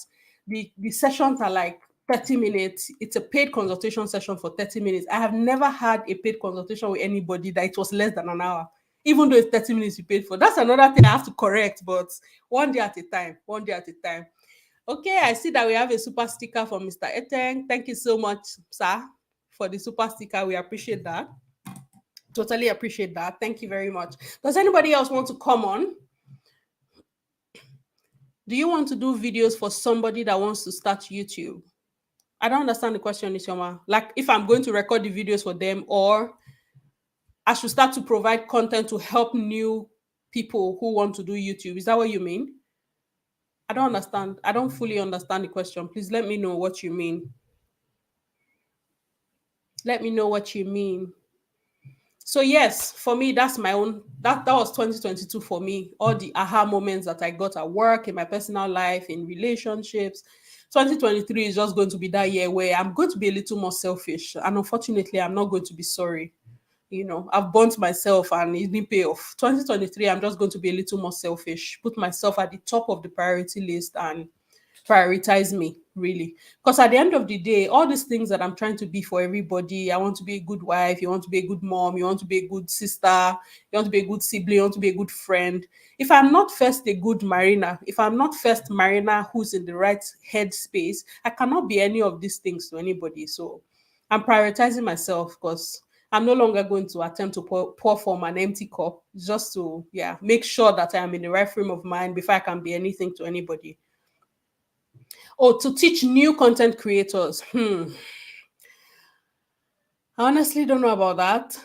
the sessions are like 30 minutes. It's a paid consultation session for 30 minutes. I have never had a paid consultation with anybody that it was less than an hour, even though it's 30 minutes you paid for. That's another thing I have to correct, but one day at a time, one day at a time. Okay, I see that we have a super sticker from Mr. Eteng. Thank you so much, sir, for the super sticker. We appreciate that. Totally appreciate that. Thank you very much. Does anybody else want to come on? Do you want to do videos for somebody that wants to start YouTube? I don't understand the question, Isioma. Like if I'm going to record the videos for them, or I should start to provide content to help new people who want to do YouTube. Is that what you mean? I don't understand. I don't fully understand the question. Please let me know what you mean. Let me know what you mean. So yes, for me, that's my own, that was 2022 for me. All the aha moments that I got at work, in my personal life, in relationships. 2023 is just going to be that year where I'm going to be a little more selfish. And unfortunately, I'm not going to be sorry. I've burnt myself and it didn't pay off. 2023, I'm just going to be a little more selfish, put myself at the top of the priority list and prioritize me, really. Because at the end of the day, all these things that I'm trying to be for everybody, I want to be a good wife, you want to be a good mom, you want to be a good sister, you want to be a good sibling, you want to be a good friend. If I'm not first a good Marina, if I'm not first Marina who's in the right headspace, I cannot be any of these things to anybody. So I'm prioritizing myself because I'm no longer going to attempt to pour from an empty cup, just to, yeah, make sure that I am in the right frame of mind before I can be anything to anybody. Oh, to teach new content creators. I honestly don't know about that.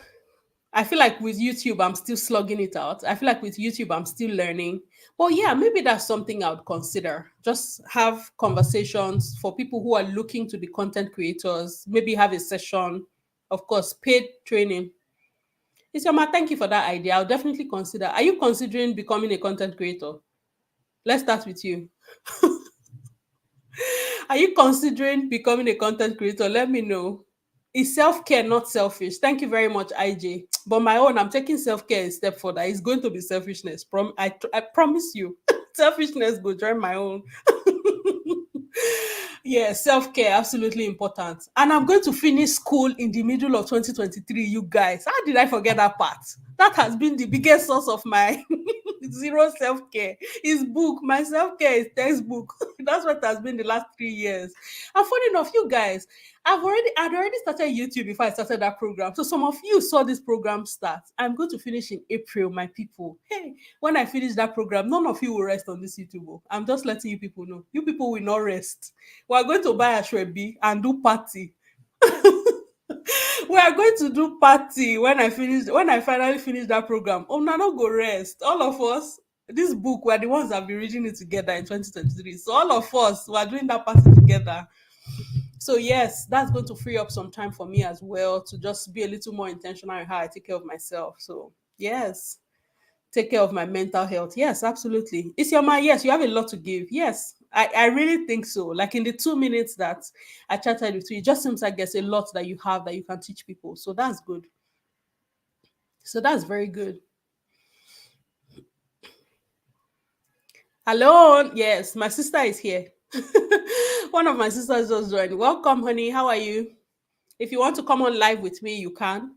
I feel like with YouTube, I'm still slugging it out. I feel like with YouTube, I'm still learning. But yeah, maybe that's something I would consider. Just have conversations for people who are looking to be content creators. Maybe have a session, of course, paid training. Isioma, thank you for that idea. I'll definitely consider. Are you considering becoming a content creator? Let's start with you. Are you considering becoming a content creator? Let me know. Is self-care not selfish? Thank you very much, IJ. But my own, I'm taking self-care a step further. It's going to be selfishness. I promise you. Selfishness will join my own. Yeah, self-care absolutely important. And I'm going to finish school in the middle of 2023, you guys. How did I forget that part? That has been the biggest source of my zero self-care. Is book. My self-care is textbook. That's what has been the last 3 years. And funny enough, you guys, I'd already started YouTube before I started that program. So some of you saw this program start. I'm going to finish in April, my people. Hey, when I finish that program, none of you will rest on this YouTube. Oh. I'm just letting you people know. You people will not rest. We are going to buy a Shrebi and do party. We are going to do party when I finally finish that program. Oh, no, no go rest. All of us, this book, we're the ones that have been reading it together in 2023. So all of us, we are doing that party together. So yes, that's going to free up some time for me as well to just be a little more intentional in how I take care of myself. So yes, take care of my mental health. Yes, absolutely. It's your mind. Yes, you have a lot to give. Yes, I really think so. Like in the 2 minutes that I chatted with you, it just seems like there's a lot that you have that you can teach people. So that's good. So that's very good. Hello. Yes, my sister is here. One of my sisters just joined. Welcome, honey. How are you? If you want to come on live with me, you can.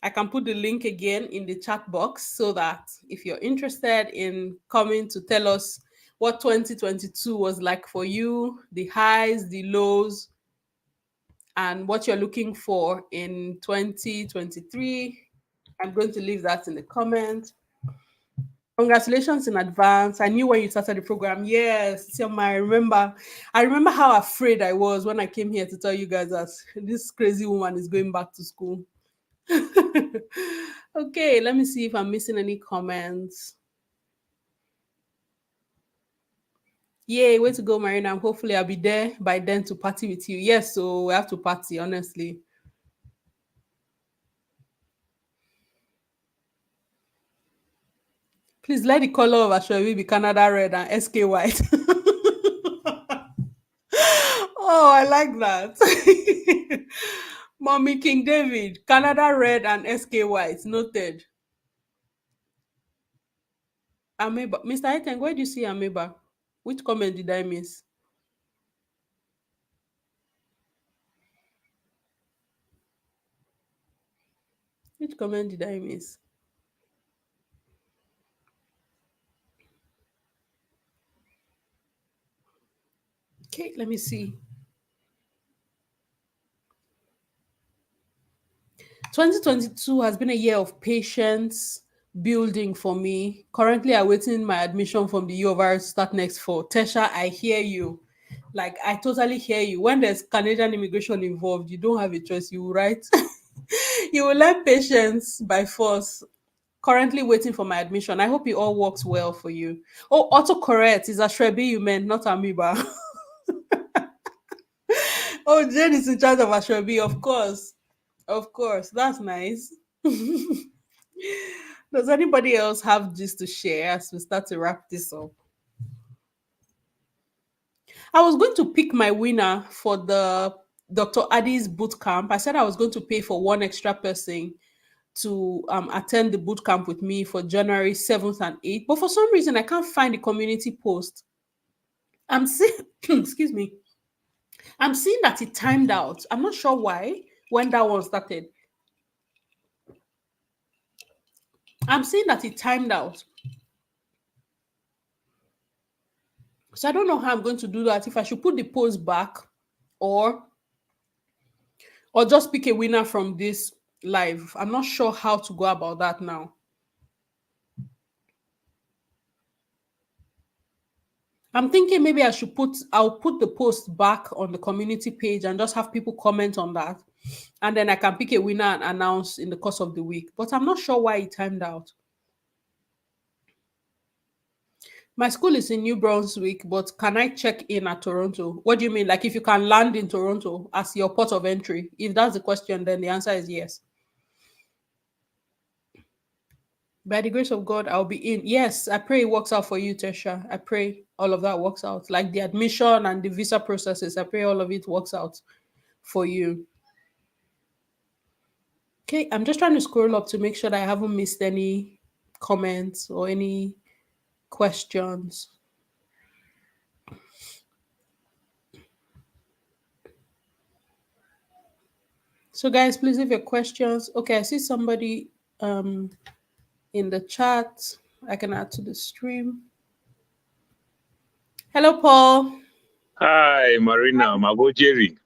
I can put the link again in the chat box so that if you're interested in coming to tell us what 2022 was like for you, the highs, the lows, and what you're looking for in 2023, I'm going to leave that in the comments. Congratulations in advance. I knew when you started the program. Yes, Sioma, I remember how afraid I was when I came here to tell you guys that this crazy woman is going back to school. Okay, let me see if I'm missing any comments. Yay, way to go, Marina. Hopefully I'll be there by then to party with you. Yes, so we have to party, honestly. Please let the color of Ashwebi be Canada red and SK white. Oh, I like that. Mommy King David, Canada red and SK white. Noted. Ameba. Mr. Eteng, where do you see Ameba? Which comment did I miss? Which comment did I miss? Okay, let me see. 2022 has been a year of patience building for me. Currently, awaiting my admission from the U of R to start next fall. Tesha, I hear you. Like, I totally hear you. When there's Canadian immigration involved, you don't have a choice. You will write. You will learn patience by force. Currently waiting for my admission. I hope it all works well for you. Oh, autocorrect is a Shrebi you meant, not Amoeba. Oh, Jane is in charge of Ashwebi, of course. Of course. That's nice. Does anybody else have this to share as we start to wrap this up? I was going to pick my winner for the Dr. Adi's boot camp. I said I was going to pay for one extra person. to attend the boot camp with me for January 7th and 8th. But for some reason, I can't find the community post. I'm seeing, excuse me, I'm seeing that it timed out. I'm not sure why when that one started. I'm seeing that it timed out. So I don't know how I'm going to do that. If I should put the post back or just pick a winner from this live. I'm not sure how to go about that now. I'm thinking maybe I'll put the post back on the community page and just have people comment on that. And then I can pick a winner and announce in the course of the week. But I'm not sure why it timed out. My school is in New Brunswick, but can I check in at Toronto? What do you mean? Like if you can land in Toronto as your port of entry? If that's the question, then the answer is yes. By the grace of God, I'll be in. Yes, I pray it works out for you, Tesha. I pray all of that works out. Like the admission and the visa processes, I pray all of it works out for you. Okay, I'm just trying to scroll up to make sure that I haven't missed any comments or any questions. So guys, please leave your questions. Okay, I see somebody in the chat. I can add to the stream. Hello, Paul. Hi, Marina, Mago Jerry.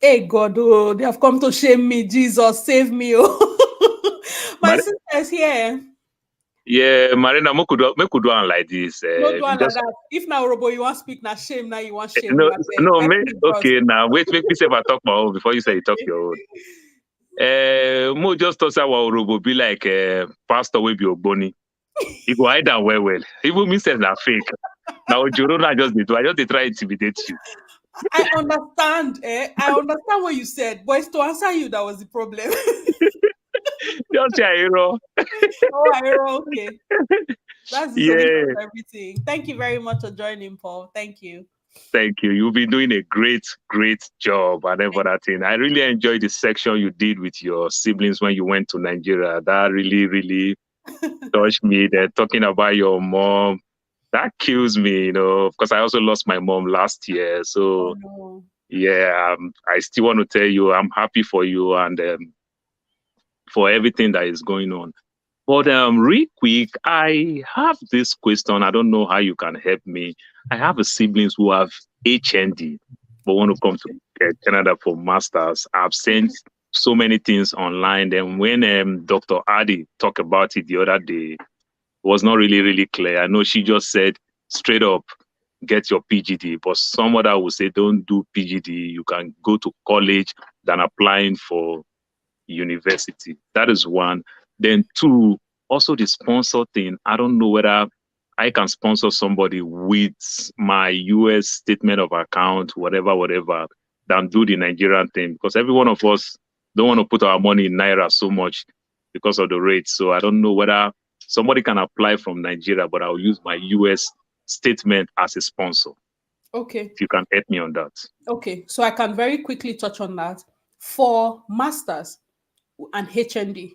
Hey God, oh, they have come to shame me. Jesus, save me. Oh. My sister is here. Yeah, Marina, make we do am like this. No do like that. If now, Robo, you want speak now shame, now you want shame. No, no, Help me, me, bros. okay, now wait, make me say if I talk my own before you say you talk your own. Mo just thought say our Robo be like pastor will be Ogboni. He go hide am well. Even me say na fake. Now Joro I just do. I just dey try intimidate you. I understand. I understand what you said, but it's to answer you that was the problem. Just say hero. Oh, hero, okay. That's the Yeah. solution to everything. Thank you very much for joining, Paul. Thank you. Thank you. You've been doing a great job and every other thing. I really enjoyed the section you did with your siblings when you went to Nigeria. That really touched me. They're talking about your mom. That kills me, because I also lost my mom last year. So, Oh, no. yeah, I still want to tell you I'm happy for you and for everything that is going on. But real quick, I have this question. I don't know how you can help me. I have a siblings who have HND, but want to come to Canada for masters. I've sent so many things online. And when Dr. Adi talked about it the other day, it was not really clear. I know she just said straight up, get your PGD. But some other will say, don't do PGD. You can go to college than applying for university. That is one. Then two, also the sponsor thing. I don't know whether I can sponsor somebody with my US statement of account, whatever, than do the Nigerian thing. Because every one of us don't want to put our money in Naira so much because of the rate. So I don't know whether somebody can apply from Nigeria, but I'll use my US statement as a sponsor. Okay. If you can help me on that. Okay. So I can very quickly touch on that. For masters and HND,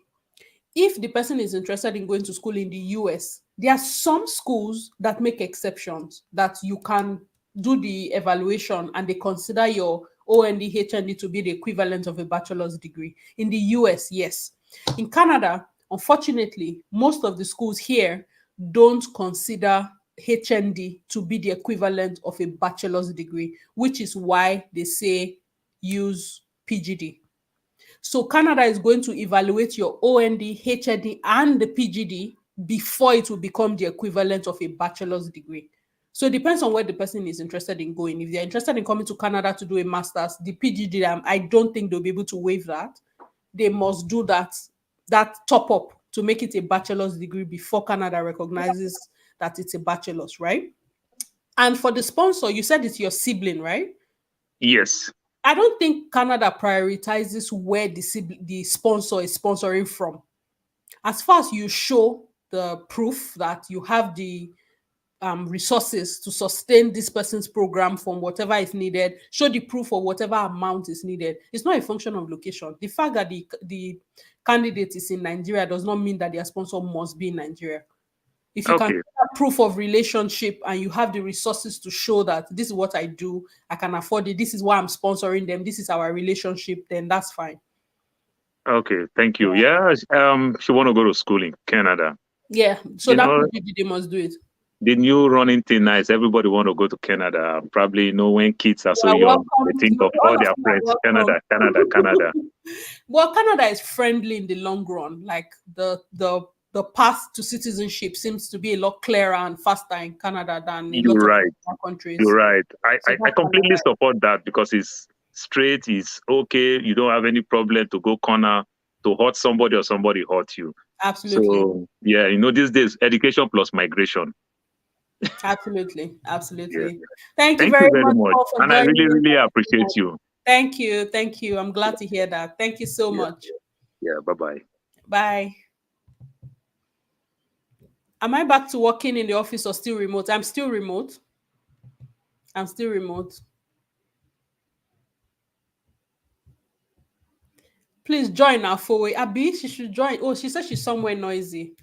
if the person is interested in going to school in the US, there are some schools that make exceptions that you can do the evaluation and they consider your OND, HND to be the equivalent of a bachelor's degree. In the US, yes. In Canada, unfortunately, most of the schools here don't consider HND to be the equivalent of a bachelor's degree, which is why they say use PGD. So Canada is going to evaluate your OND, HND, and the PGD before it will become the equivalent of a bachelor's degree. So it depends on where the person is interested in going. If they're interested in coming to Canada to do a master's, the PGD, I don't think they'll be able to waive that. They must do that top up to make it a bachelor's degree before Canada recognizes that it's a bachelor's, right? And for the sponsor, you said it's your sibling, right? Yes. I don't think Canada prioritizes where the sponsor is sponsoring from. As far as you show the proof that you have the resources to sustain this person's program from whatever is needed, show the proof of whatever amount is needed. It's not a function of location. The fact that the candidate is in Nigeria does not mean that their sponsor must be in Nigeria. If you can Okay. have proof of relationship and you have the resources to show that this is what I do, I can afford it, this is why I'm sponsoring them, this is our relationship, then that's fine. Okay. Thank you. Yeah. She want to go to school in Canada. Yeah. So You that know, they must do it. the new running thing now is everybody want to go to Canada. Probably, you know, when kids are so You are young, they welcome. think of All all of their you are friends. welcome. Canada. Well, Canada is friendly in the long run. Like the path to citizenship seems to be a lot clearer and faster in Canada than a You're lot of right. other countries. You're right. So I that's completely Canada. support that because it's straight, it's okay. You don't have any problem to go corner to hurt somebody or somebody hurt you. Absolutely. So yeah, you know, these days education plus migration. Absolutely. Yeah. Absolutely. Thank you Thank you very very much, much. Paul, for And I joining really, me. really appreciate you. Thank you. Thank you. I'm glad to hear that. Thank you so Yeah. much. Yeah. Bye-bye. Bye. Am I back to working in the office or still remote? I'm still remote. I'm still remote. Please join our four-way. Abby, she should join. Oh, she said she's somewhere noisy.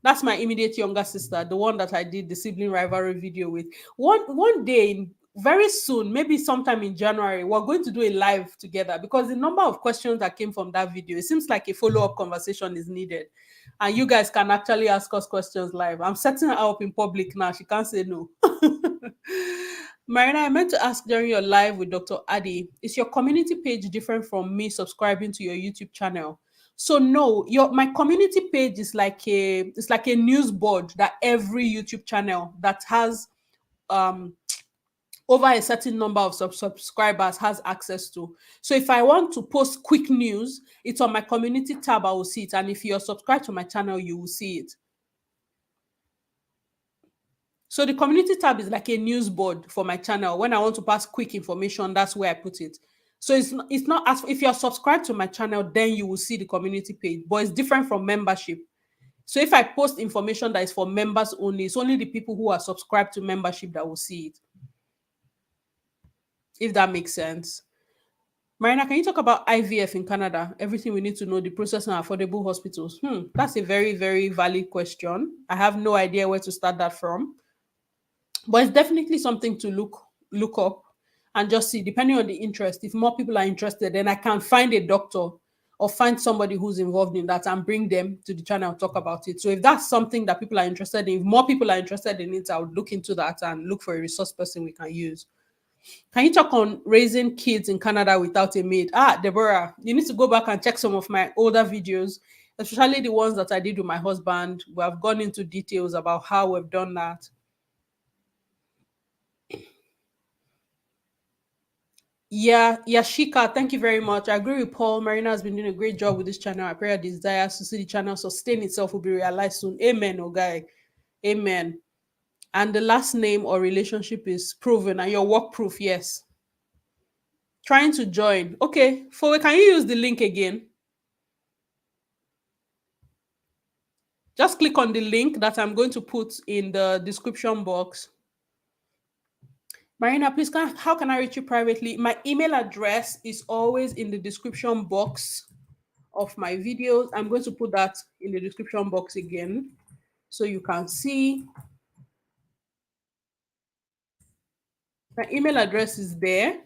That's my immediate younger sister, the one that I did the sibling rivalry video with. One day, very soon, maybe sometime in January, we're going to do a live together because the number of questions that came from that video, it seems like a follow-up conversation is needed. And you guys can actually ask us questions live. I'm setting her up in public now. She can't say no. Marina, I meant to ask during your live with Dr. Adi, is your community page different from me subscribing to your YouTube channel? So no, my community page is like a news board that every YouTube channel that has um over a certain number of subscribers has access to. So if I want to post quick news, it's on my community tab, I will see it. And if you're subscribed to my channel, you will see it. So the community tab is like a news board for my channel. When I want to pass quick information, that's where I put it. So it's not as if you're subscribed to my channel, then you will see the community page, but it's different from membership. So if I post information that is for members only, it's only the people who are subscribed to membership that will see it. If that makes sense. Marina, can you talk about IVF in Canada? Everything we need to know, the process and affordable hospitals. That's a very, very valid question. I have no idea where to start that from. But it's definitely something to look up and just see, depending on the interest. If more people are interested, then I can find a doctor or find somebody who's involved in that and bring them to the channel and talk about it. So if that's something that people are interested in, if more people are interested in it, I would look into that and look for a resource person we can use. Can you talk on raising kids in Canada without a maid? Deborah, you need to go back and check some of my older videos, especially the ones that I did with my husband. We have gone into details about how we've done that. Yeah, Yashika, thank you very much. I agree with Paul. Marina has been doing a great job with this channel. I pray her desires to see the channel sustain itself will be realized soon. Amen, oh guy. Amen. And the last name or relationship is proven and your work proof, yes. Trying to join. Okay, Fowe, can you use the link again? Just click on the link that I'm going to put in the description box. Marina, please, how can I reach you privately? My email address is always in the description box of my videos. I'm going to put that in the description box again so you can see. My email address is there.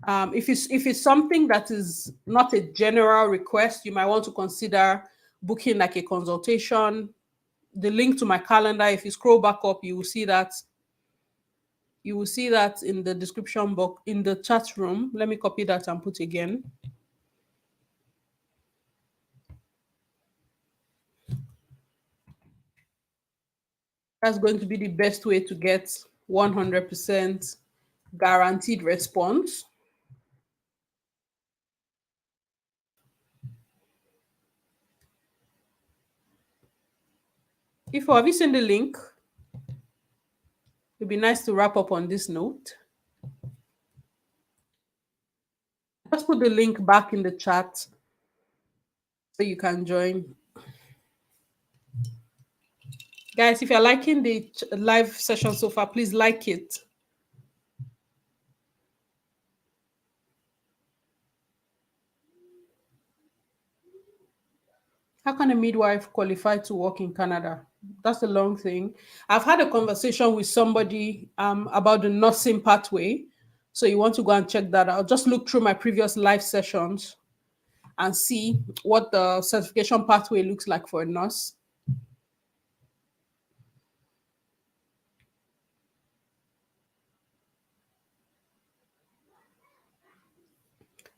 If it's something that is not a general request, you might want to consider booking like a consultation. The link to my calendar, if you scroll back up, you will see that. You will see that in the description box in the chat room. Let me copy that and put again. That's going to be the best way to get 100% guaranteed response. Have you seen the link? It'd be nice to wrap up on this note. Just put the link back in the chat so you can join. Guys, if you're liking the live session so far, please like it. How can a midwife qualify to work in Canada? That's a long thing. I've had a conversation with somebody about the nursing pathway. So you want to go and check that out. Just look through my previous live sessions and see what the certification pathway looks like for a nurse.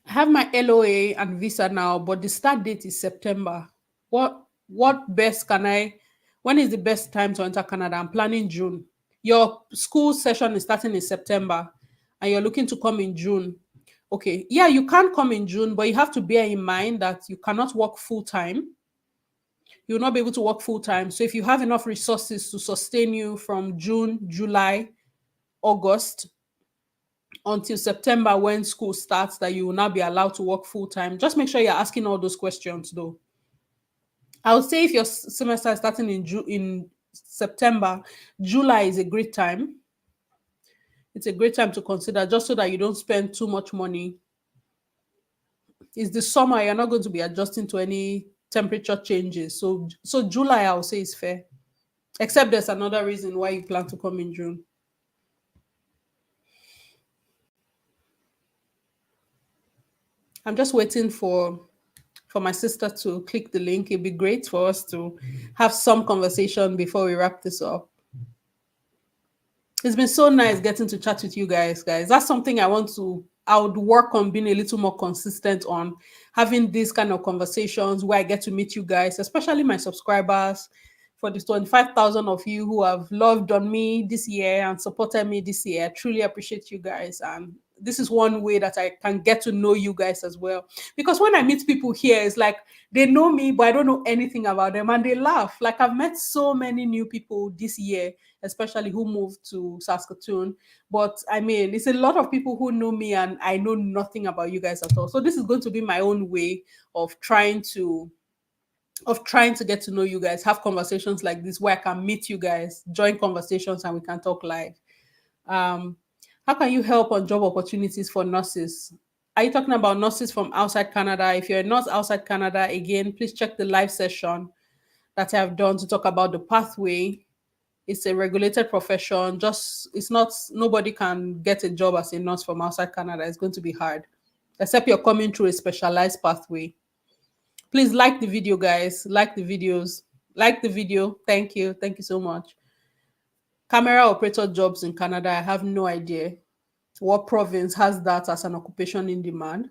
I have my LOA and visa now, but the start date is September. What best can I when is the best time to enter Canada? I'm planning June. Your school session is starting in September and you're looking to come in June. Okay. Yeah, you can come in June, but you have to bear in mind that you cannot work full time. You'll not be able to work full time. So if you have enough resources to sustain you from June, July, August, until September when school starts that you will now be allowed to work full time. Just make sure you're asking all those questions though. I would say if your semester is starting in September, July is a great time. It's a great time to consider just so that you don't spend too much money. It's the summer, you're not going to be adjusting to any temperature changes. So July I would say is fair. Except there's another reason why you plan to come in June. I'm just waiting for my sister to click the link. It'd be great for us to have some conversation before we wrap this up. It's been so nice getting to chat with you guys. That's something I would work on being a little more consistent on, having these kind of conversations where I get to meet you guys, especially my subscribers. For the 25,000 of you who have loved on me this year and supported me this year, I truly appreciate you guys. And this is one way that I can get to know you guys as well. Because when I meet people here, it's like they know me, but I don't know anything about them. And they laugh. Like I've met so many new people this year, especially who moved to Saskatoon. But I mean, it's a lot of people who know me and I know nothing about you guys at all. So this is going to be my own way of trying to get to know you guys, have conversations like this where I can meet you guys, join conversations, and we can talk live. Um, how can you help on job opportunities for nurses? Are you talking about nurses from outside Canada? If you're a nurse outside Canada, again, please check the live session that I have done to talk about the pathway. It's a regulated profession. Just it's not nobody can get a job as a nurse from outside Canada. It's going to be hard, except you're coming through a specialized pathway. Please like the video, guys. Like the videos. Like the video. Thank you. Thank you so much. Camera operator jobs in Canada. I have no idea what province has that as an occupation in demand.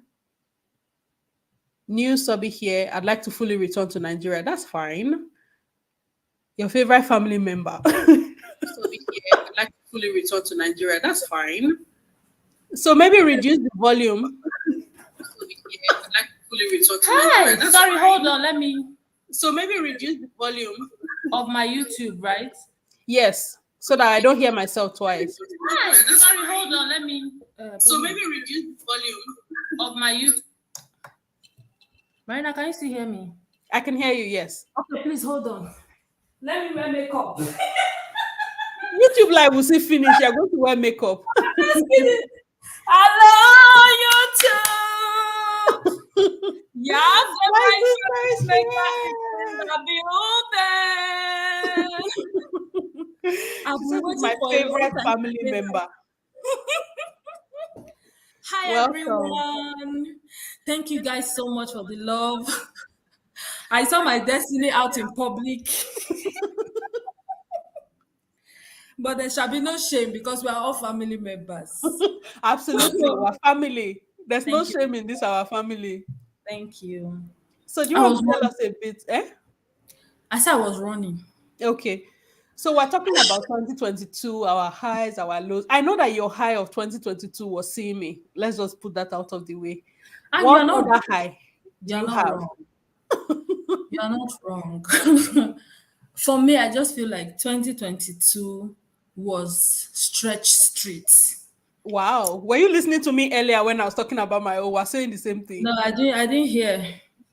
New subby here. I'd like to fully return to Nigeria. That's fine. Your favorite family member. Subby here. I'd like to fully return to Nigeria. That's fine. So maybe reduce the volume. Subby here. I'd like to fully return to Nigeria. That's Sorry, fine. hold on. Let me So maybe reduce the volume of my YouTube, right? Yes, so that I don't hear myself twice. Hi, sorry, hold on. Let me. So maybe reduce the volume of my YouTube. Marina, can you still hear me? I can hear you, yes. Okay, please hold on. Let me wear makeup. YouTube live will see finish. You're going to wear makeup. Just kidding. Hello, YouTube. Yeah, My sister is I've been my waiting for a favorite long time. family member. Hi, Welcome. everyone. Thank you guys so much for the love. I saw my destiny out in public. But there shall be no shame because we are all family members. Absolutely, we're family. There's no Thank you. shame in this, our family. Thank you. So do you I want was to tell running. us a bit? I said I was running. Okay. So we're talking about 2022, our highs, our lows. I know that your high of 2022 was seeing me. Let's just put that out of the way. And What you're not other high do you're you not have? wrong. You're not wrong. For me, I just feel like 2022 was stretch street. Wow. Were you listening to me earlier when I was talking about my own? We're saying the same thing. No, I didn't hear.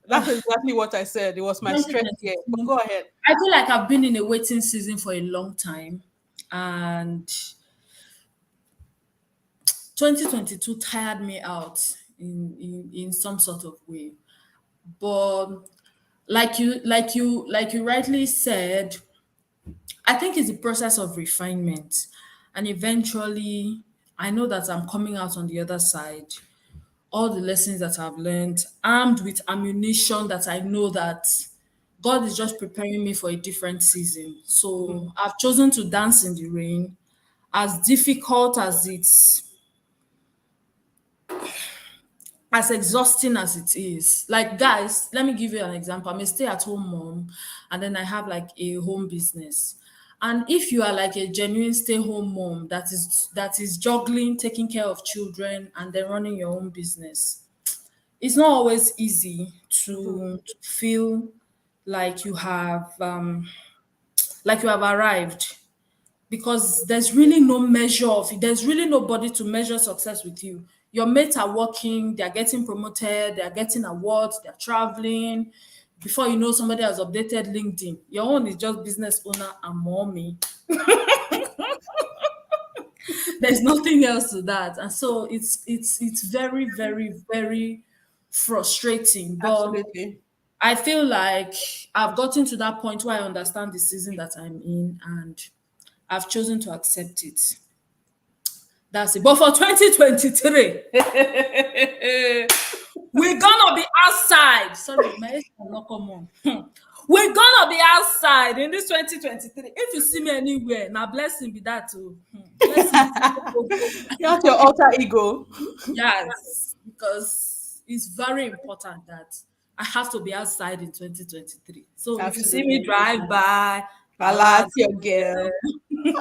That's exactly what I said. It was my stress year. But 2022. go ahead. I feel like I've been in a waiting season for a long time. And 2022 tired me out in some sort of way. But like you rightly said, I think it's a process of refinement. And eventually, I know that I'm coming out on the other side. All the lessons that I've learned, armed with ammunition that I know that God is just preparing me for a different season. So I've chosen to dance in the rain, as difficult as exhausting as it is. Like, guys, let me give you an example. I'm a stay-at-home mom, and then I have like a home business. And if you are like a genuine stay-home mom that is juggling, taking care of children, and then running your own business, it's not always easy to feel like you have arrived, because there's really nobody to measure success with you. Your mates are working, they're getting promoted, they're getting awards, they're traveling. Before you know, somebody has updated LinkedIn. Your own is just business owner and mommy. There's nothing else to that. And so it's very, very, very frustrating. But Absolutely. I feel like I've gotten to that point where I understand the season that I'm in, and I've chosen to accept it. That's it. But for 2023, we're gonna be outside. Sorry, my age will not come on. We're gonna be outside in this 2023. If you see me anywhere, now blessing be that too. Blessing. Not your alter ego. Yes, because it's very important that I have to be outside in 2023. So if you see me Absolutely. drive by, Allah, Allah, that's your girl.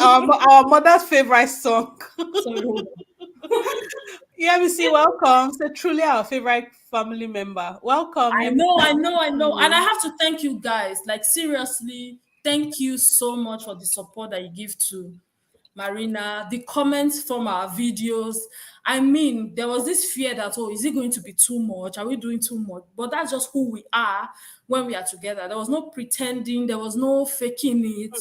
Our mother's favorite song. sorry, hold on. Yeah, we see. Welcome. So truly our favorite family member. Welcome. I Yeah, know, I know, I know. And I have to thank you guys. Like, seriously, thank you so much for the support that you give to Marina, the comments from our videos. I mean, there was this fear that, oh, is it going to be too much? Are we doing too much? But that's just who we are when we are together. There was no pretending, there was no faking it.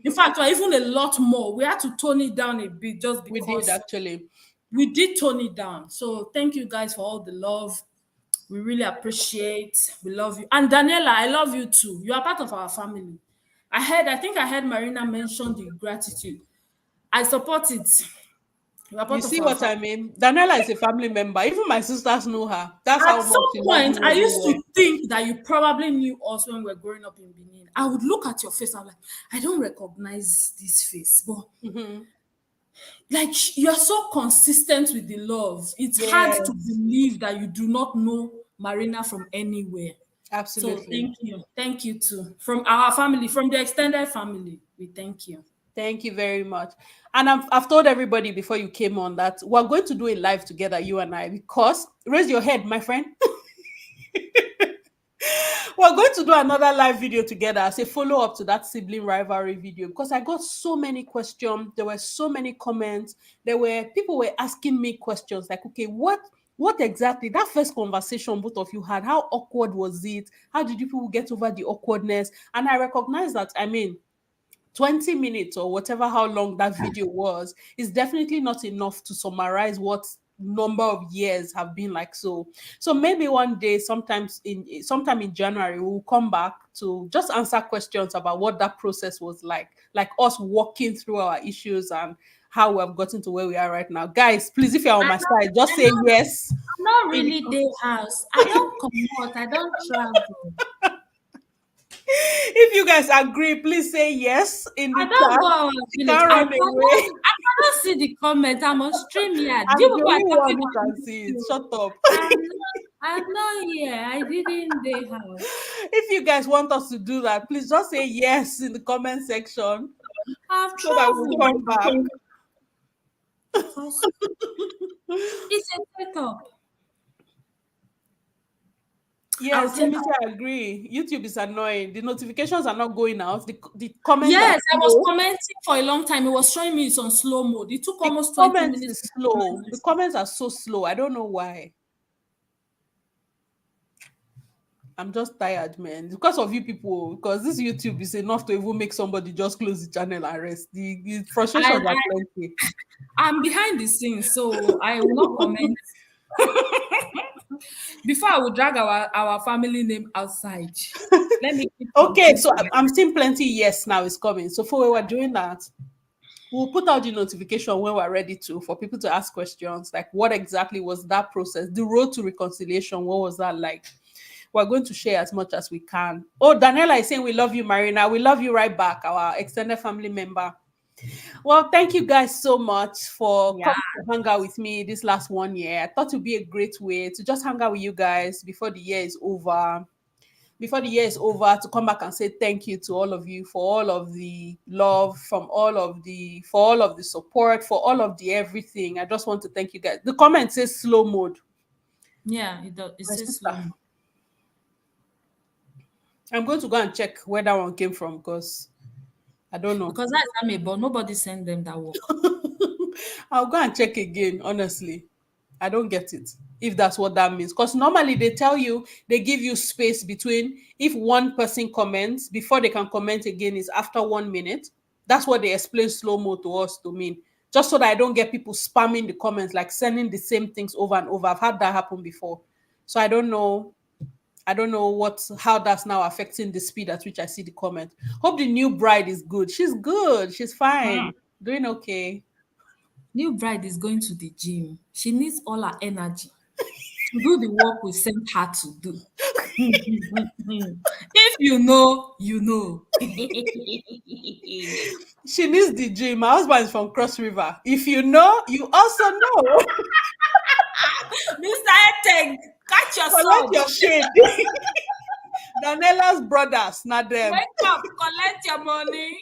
In fact, we're even a lot more. We had to tone it down a bit just we did because actually. we did tone it down. So thank you guys for all the love. We really appreciate. We love you. And Daniela, I love you too. You are part of our family. I think I heard Marina mention the gratitude. I support it. You are You part of see our what family. I mean? Daniela is a family member. Even my sisters know her. That's At how much some she loves point, me I used everywhere. to think that you probably knew us when we were growing up in Benin. I would look at your face. I'm like, I don't recognize this face, but Mhm. like, you're so consistent with the love. It's hard to Yes, believe that you do not know Marina from anywhere. So absolutely. thank you. Thank you too. From our family, from the extended family, we thank you. Thank you very much. And I've told everybody before you came on that we're going to do a live together, you and I, because raise your head, my friend. We're going to do another live video together as a follow up to that sibling rivalry video because I got so many questions. There were so many comments. There were people were asking me questions like, okay, what exactly that first conversation both of you had? How awkward was it? How did you people get over the awkwardness? And I recognize that. I mean, 20 minutes or whatever how long that video was is definitely not enough to summarize what number of years have been like. So maybe one day sometime in January we'll come back to just answer questions about what that process was like us walking through our issues and how we have gotten to where we are right now. Guys, please, if you're on I my not, side, just I say not, yes I'm not in the really day house. I don't come out. I don't travel. if you guys agree, please say yes in the I don't chat. go our You village. can't I run cannot. away. I cannot see the comment. I'm on stream here. I'm You the people are only one talking who on can see it. YouTube. Shut up. I'm not. I'm not here. I didn't day house. If you guys want us to do that, please just say yes in the comment section I've so that we'll traveled come back. because it's a setup. I will Yes, let take. me say I agree. YouTube is annoying. The notifications are not going out. The comments are Yes, I was slow. commenting for a long time. It was showing me it's on slow mode. It took The almost 20 comments minutes is for the slow. The comments. comments are so slow. I don't know why. I'm just tired, man. Because of you people, because this YouTube is enough to even make somebody just close the channel and rest. The I, frustrations are I plenty. I'm behind the scenes, so I will not comment. Before I would drag our family name outside. Let me keep some Okay, so Twitter. I'm seeing plenty. Yes, now it's coming. So for we're doing that, we'll put out the notification when we're ready to for people to ask questions. Like, what exactly was that process? The road to reconciliation. What was that like? We're going to share as much as we can. Oh, Daniela is saying we love you, Marina. We love you right back, our extended family member. Well, thank you guys so much for Yeah. coming to hang out with me this last 1 year. I thought it would be a great way to just hang out with you guys before the year is over. Before the year is over, to come back and say thank you to all of you for all of the love, for all of the support, for all of the everything. I just want to thank you guys. The comment says slow mode. Yeah, it does. It My says sister. slow. I'm going to go and check where that one came from because I don't know. Because that's amiable. Nobody sent them that work. I'll go and check again, honestly. I don't get it. If that's what that means. Because normally they tell you, they give you space between if one person comments, before they can comment again is after 1 minute. That's what they explain slow mo to us to mean. Just so that I don't get people spamming the comments, like sending the same things over and over. I've had that happen before. So I don't know. I don't know how that's now affecting the speed at which I see the comment. Hope the new bride is good. She's good. She's fine. Doing okay. New bride is going to the gym. She needs all her energy to do the work we sent her to do. If you know, you know. She needs the gym. My husband is from Cross River. If you know, you also know. Mr. Eteg, catch Collect yourself. your shade. Daniela's brothers, not them. Wake up, collect your money.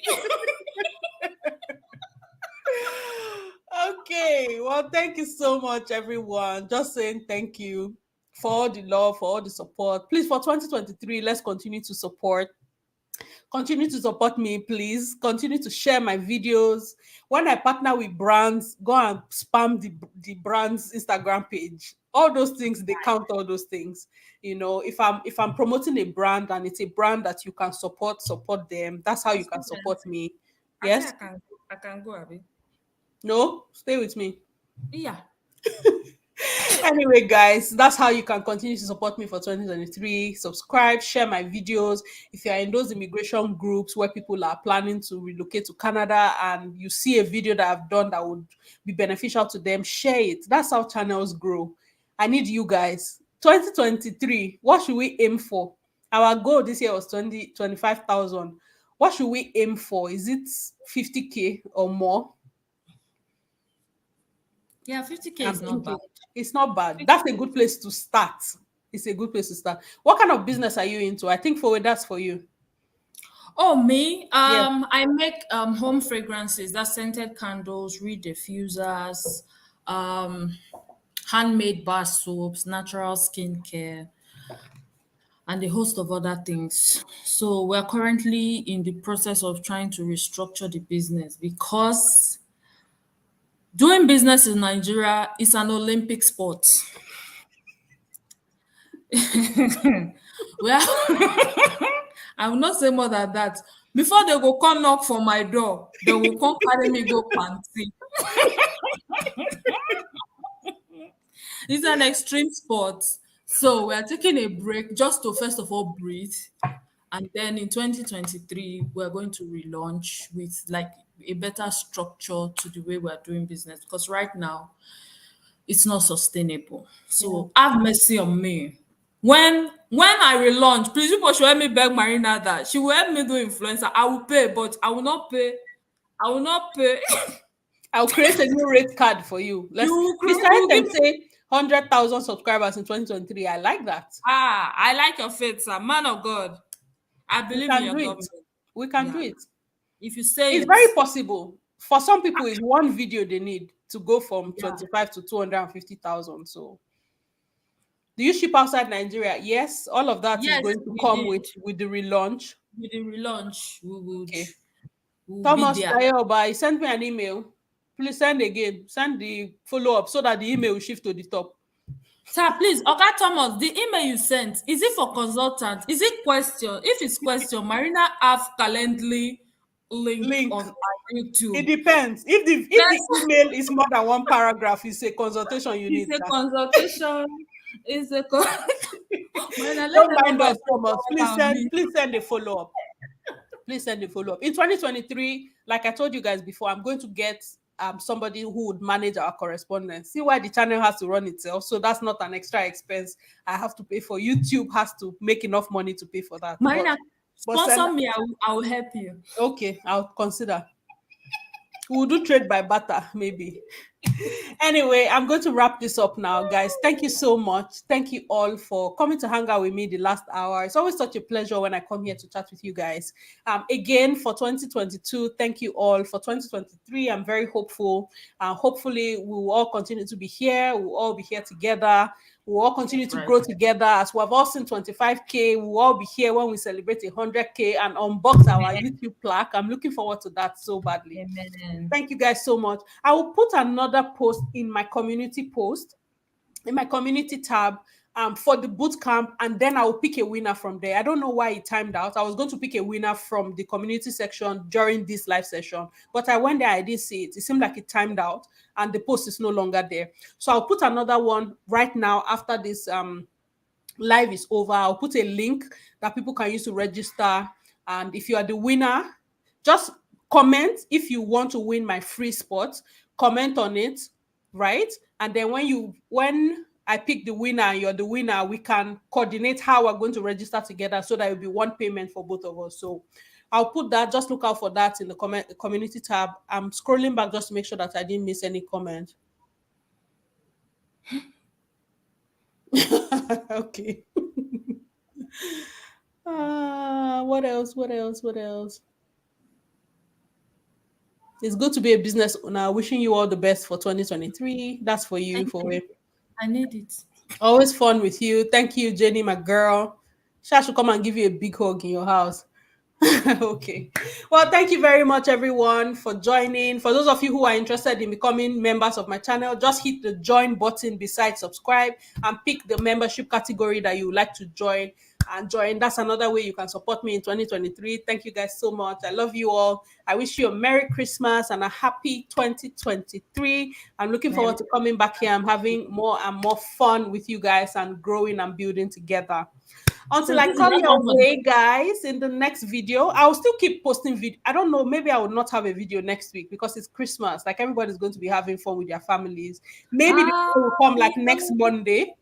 Okay. Well, thank you so much, everyone. Just saying thank you for all the love, for all the support. Please, for 2023, let's continue to support. Continue to support me, please. Continue to share my videos. When I partner with brands, go and spam the brand's Instagram page. All those things, they count all those things. You know, if I'm promoting a brand and it's a brand that you can support them. That's how you can support me. I think Yes? I can go, Abby. No? Stay with me. Yeah. Anyway, guys, that's how you can continue to support me for 2023. Subscribe, share my videos. If you are in those immigration groups where people are planning to relocate to Canada and you see a video that I've done that would be beneficial to them, share it. That's how channels grow. I need you guys. 2023, what should we aim for? Our goal this year was 25,000. What should we aim for? Is it 50K or more? Yeah, 50K I'm is not thinking bad. it's not bad. That's a good place to start. It's a good place to start. What kind of business are you into? I think that's for you. Oh, me? Yes. I make home fragrances, that's scented candles, reed diffusers, um, handmade bar soaps, natural skincare, and a host of other things. So we're currently in the process of trying to restructure the business because doing business in Nigeria is an Olympic sport. Well, I will not say more than that. Before they go come knock for my door, they will come carry me go panty. It's an extreme sport. So we are taking a break just to first of all breathe. And then in 2023, we're going to relaunch with like a better structure to the way we're doing business. Because right now, it's not sustainable. So have mercy on me. When I relaunch, please people should help me beg Marina that she will help me do influencer. I will pay, but I will not pay. I will not pay. I'll create a new rate card for you. Mr. You Item give me. say 100,000 subscribers in 2023. I like that. I like your faith, sir. Man of God. I We believe in can your do it. government. We can Yeah. do it. If you say It's it, very possible. For some people, it's one video they need to go from yeah. 25 to 250,000. So do you ship outside Nigeria? Yes, all of that is Yes, going to we come did. with the relaunch. With the relaunch, Okay. we would be Thomas there. Tayoba, he sent me an email. Please send again. Send the follow-up so that the email will shift to the top. Sir, please, Oga Thomas, the email you sent, is it for consultants? Is it question? If it's question, Marina have Calendly link Link. on our It YouTube. depends. If the Yes, email is more than one paragraph, it's a consultation you it's need. a consultation. It's a Marina, let Don't them know mind my us, Thomas. me. Please send a follow up. Please send a follow up. In 2023, like I told you guys before, I'm going to get somebody who would manage our correspondence. See why the channel has to run itself. So that's not an extra expense I have to pay for. YouTube has to make enough money to pay for that. Marina, But send, sponsor me. I will help you. okay, I'll consider. We'll do trade by barter, maybe. Anyway, I'm going to wrap this up now, guys. Thank you so much. Thank you all for coming to hang out with me the last hour. It's always such a pleasure when I come here to chat with you guys. Again, for 2022, thank you all. For 2023, I'm very hopeful. Hopefully, we will all continue to be here. We'll all be here together. We'll all continue to grow together. As we have all seen 25K, we'll all be here when we celebrate 100K and unbox our YouTube plaque. I'm looking forward to that so badly. Amen. Thank you guys so much. I will put another post in my community post, in my community tab, for the boot camp, and then I will pick a winner from there. I don't know why it timed out. I was going to pick a winner from the community section during this live session, but I went there, I didn't see it. It seemed like it timed out, and the post is no longer there. So I'll put another one right now after this live is over. I'll put a link that people can use to register, and if you are the winner, just comment if you want to win my free spot. Comment on it, right? And then when I pick the winner and you're the winner, we can coordinate how we're going to register together so that it will be one payment for both of us. So I'll put that. Just look out for that in the community tab. I'm scrolling back just to make sure that I didn't miss any comment. Okay. What else? What else? What else? It's good to be a business owner. Wishing you all the best for 2023. That's for you. For it. I need it. Always fun with you. Thank you, Jenny, my girl. Sha should come and give you a big hug in your house. Okay. Well, thank you very much, everyone, for joining. For those of you who are interested in becoming members of my channel, just hit the join button beside subscribe and pick the membership category that you would like to join and join. That's another way you can support me in 2023. Thank you guys so much. I love you all. I wish you a Merry Christmas and a happy 2023. I'm looking forward to coming back here. I'm having more and more fun with you guys and growing and building together. Until I come your way, guys, in the next video, I'll still keep posting video. I don't know, maybe I will not have a video next week because it's Christmas. Like everybody's going to be having fun with their families. Maybe the video will come like next Monday.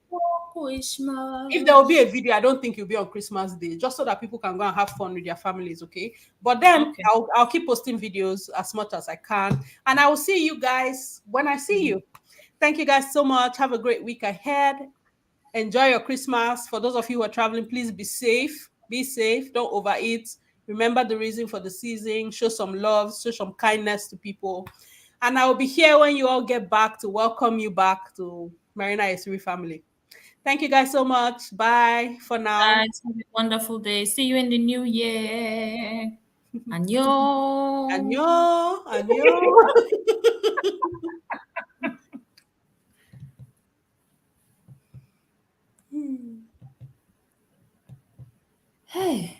If there will be a video, I don't think it'll be on Christmas Day, just so that people can go and have fun with their families, okay? But then I'll keep posting videos as much as I can. And I will see you guys when I see you. Thank you guys so much. Have a great week ahead. Enjoy your Christmas. For those of you who are traveling, please be safe. Be safe. Don't overeat. Remember the reason for the season. Show some love. Show some kindness to people. And I will be here when you all get back to welcome you back to Marina Esri family. Thank you guys so much. Bye for now. Guys, have a wonderful day. See you in the new year. Annyeong. Annyeong. Annyeong. Hey.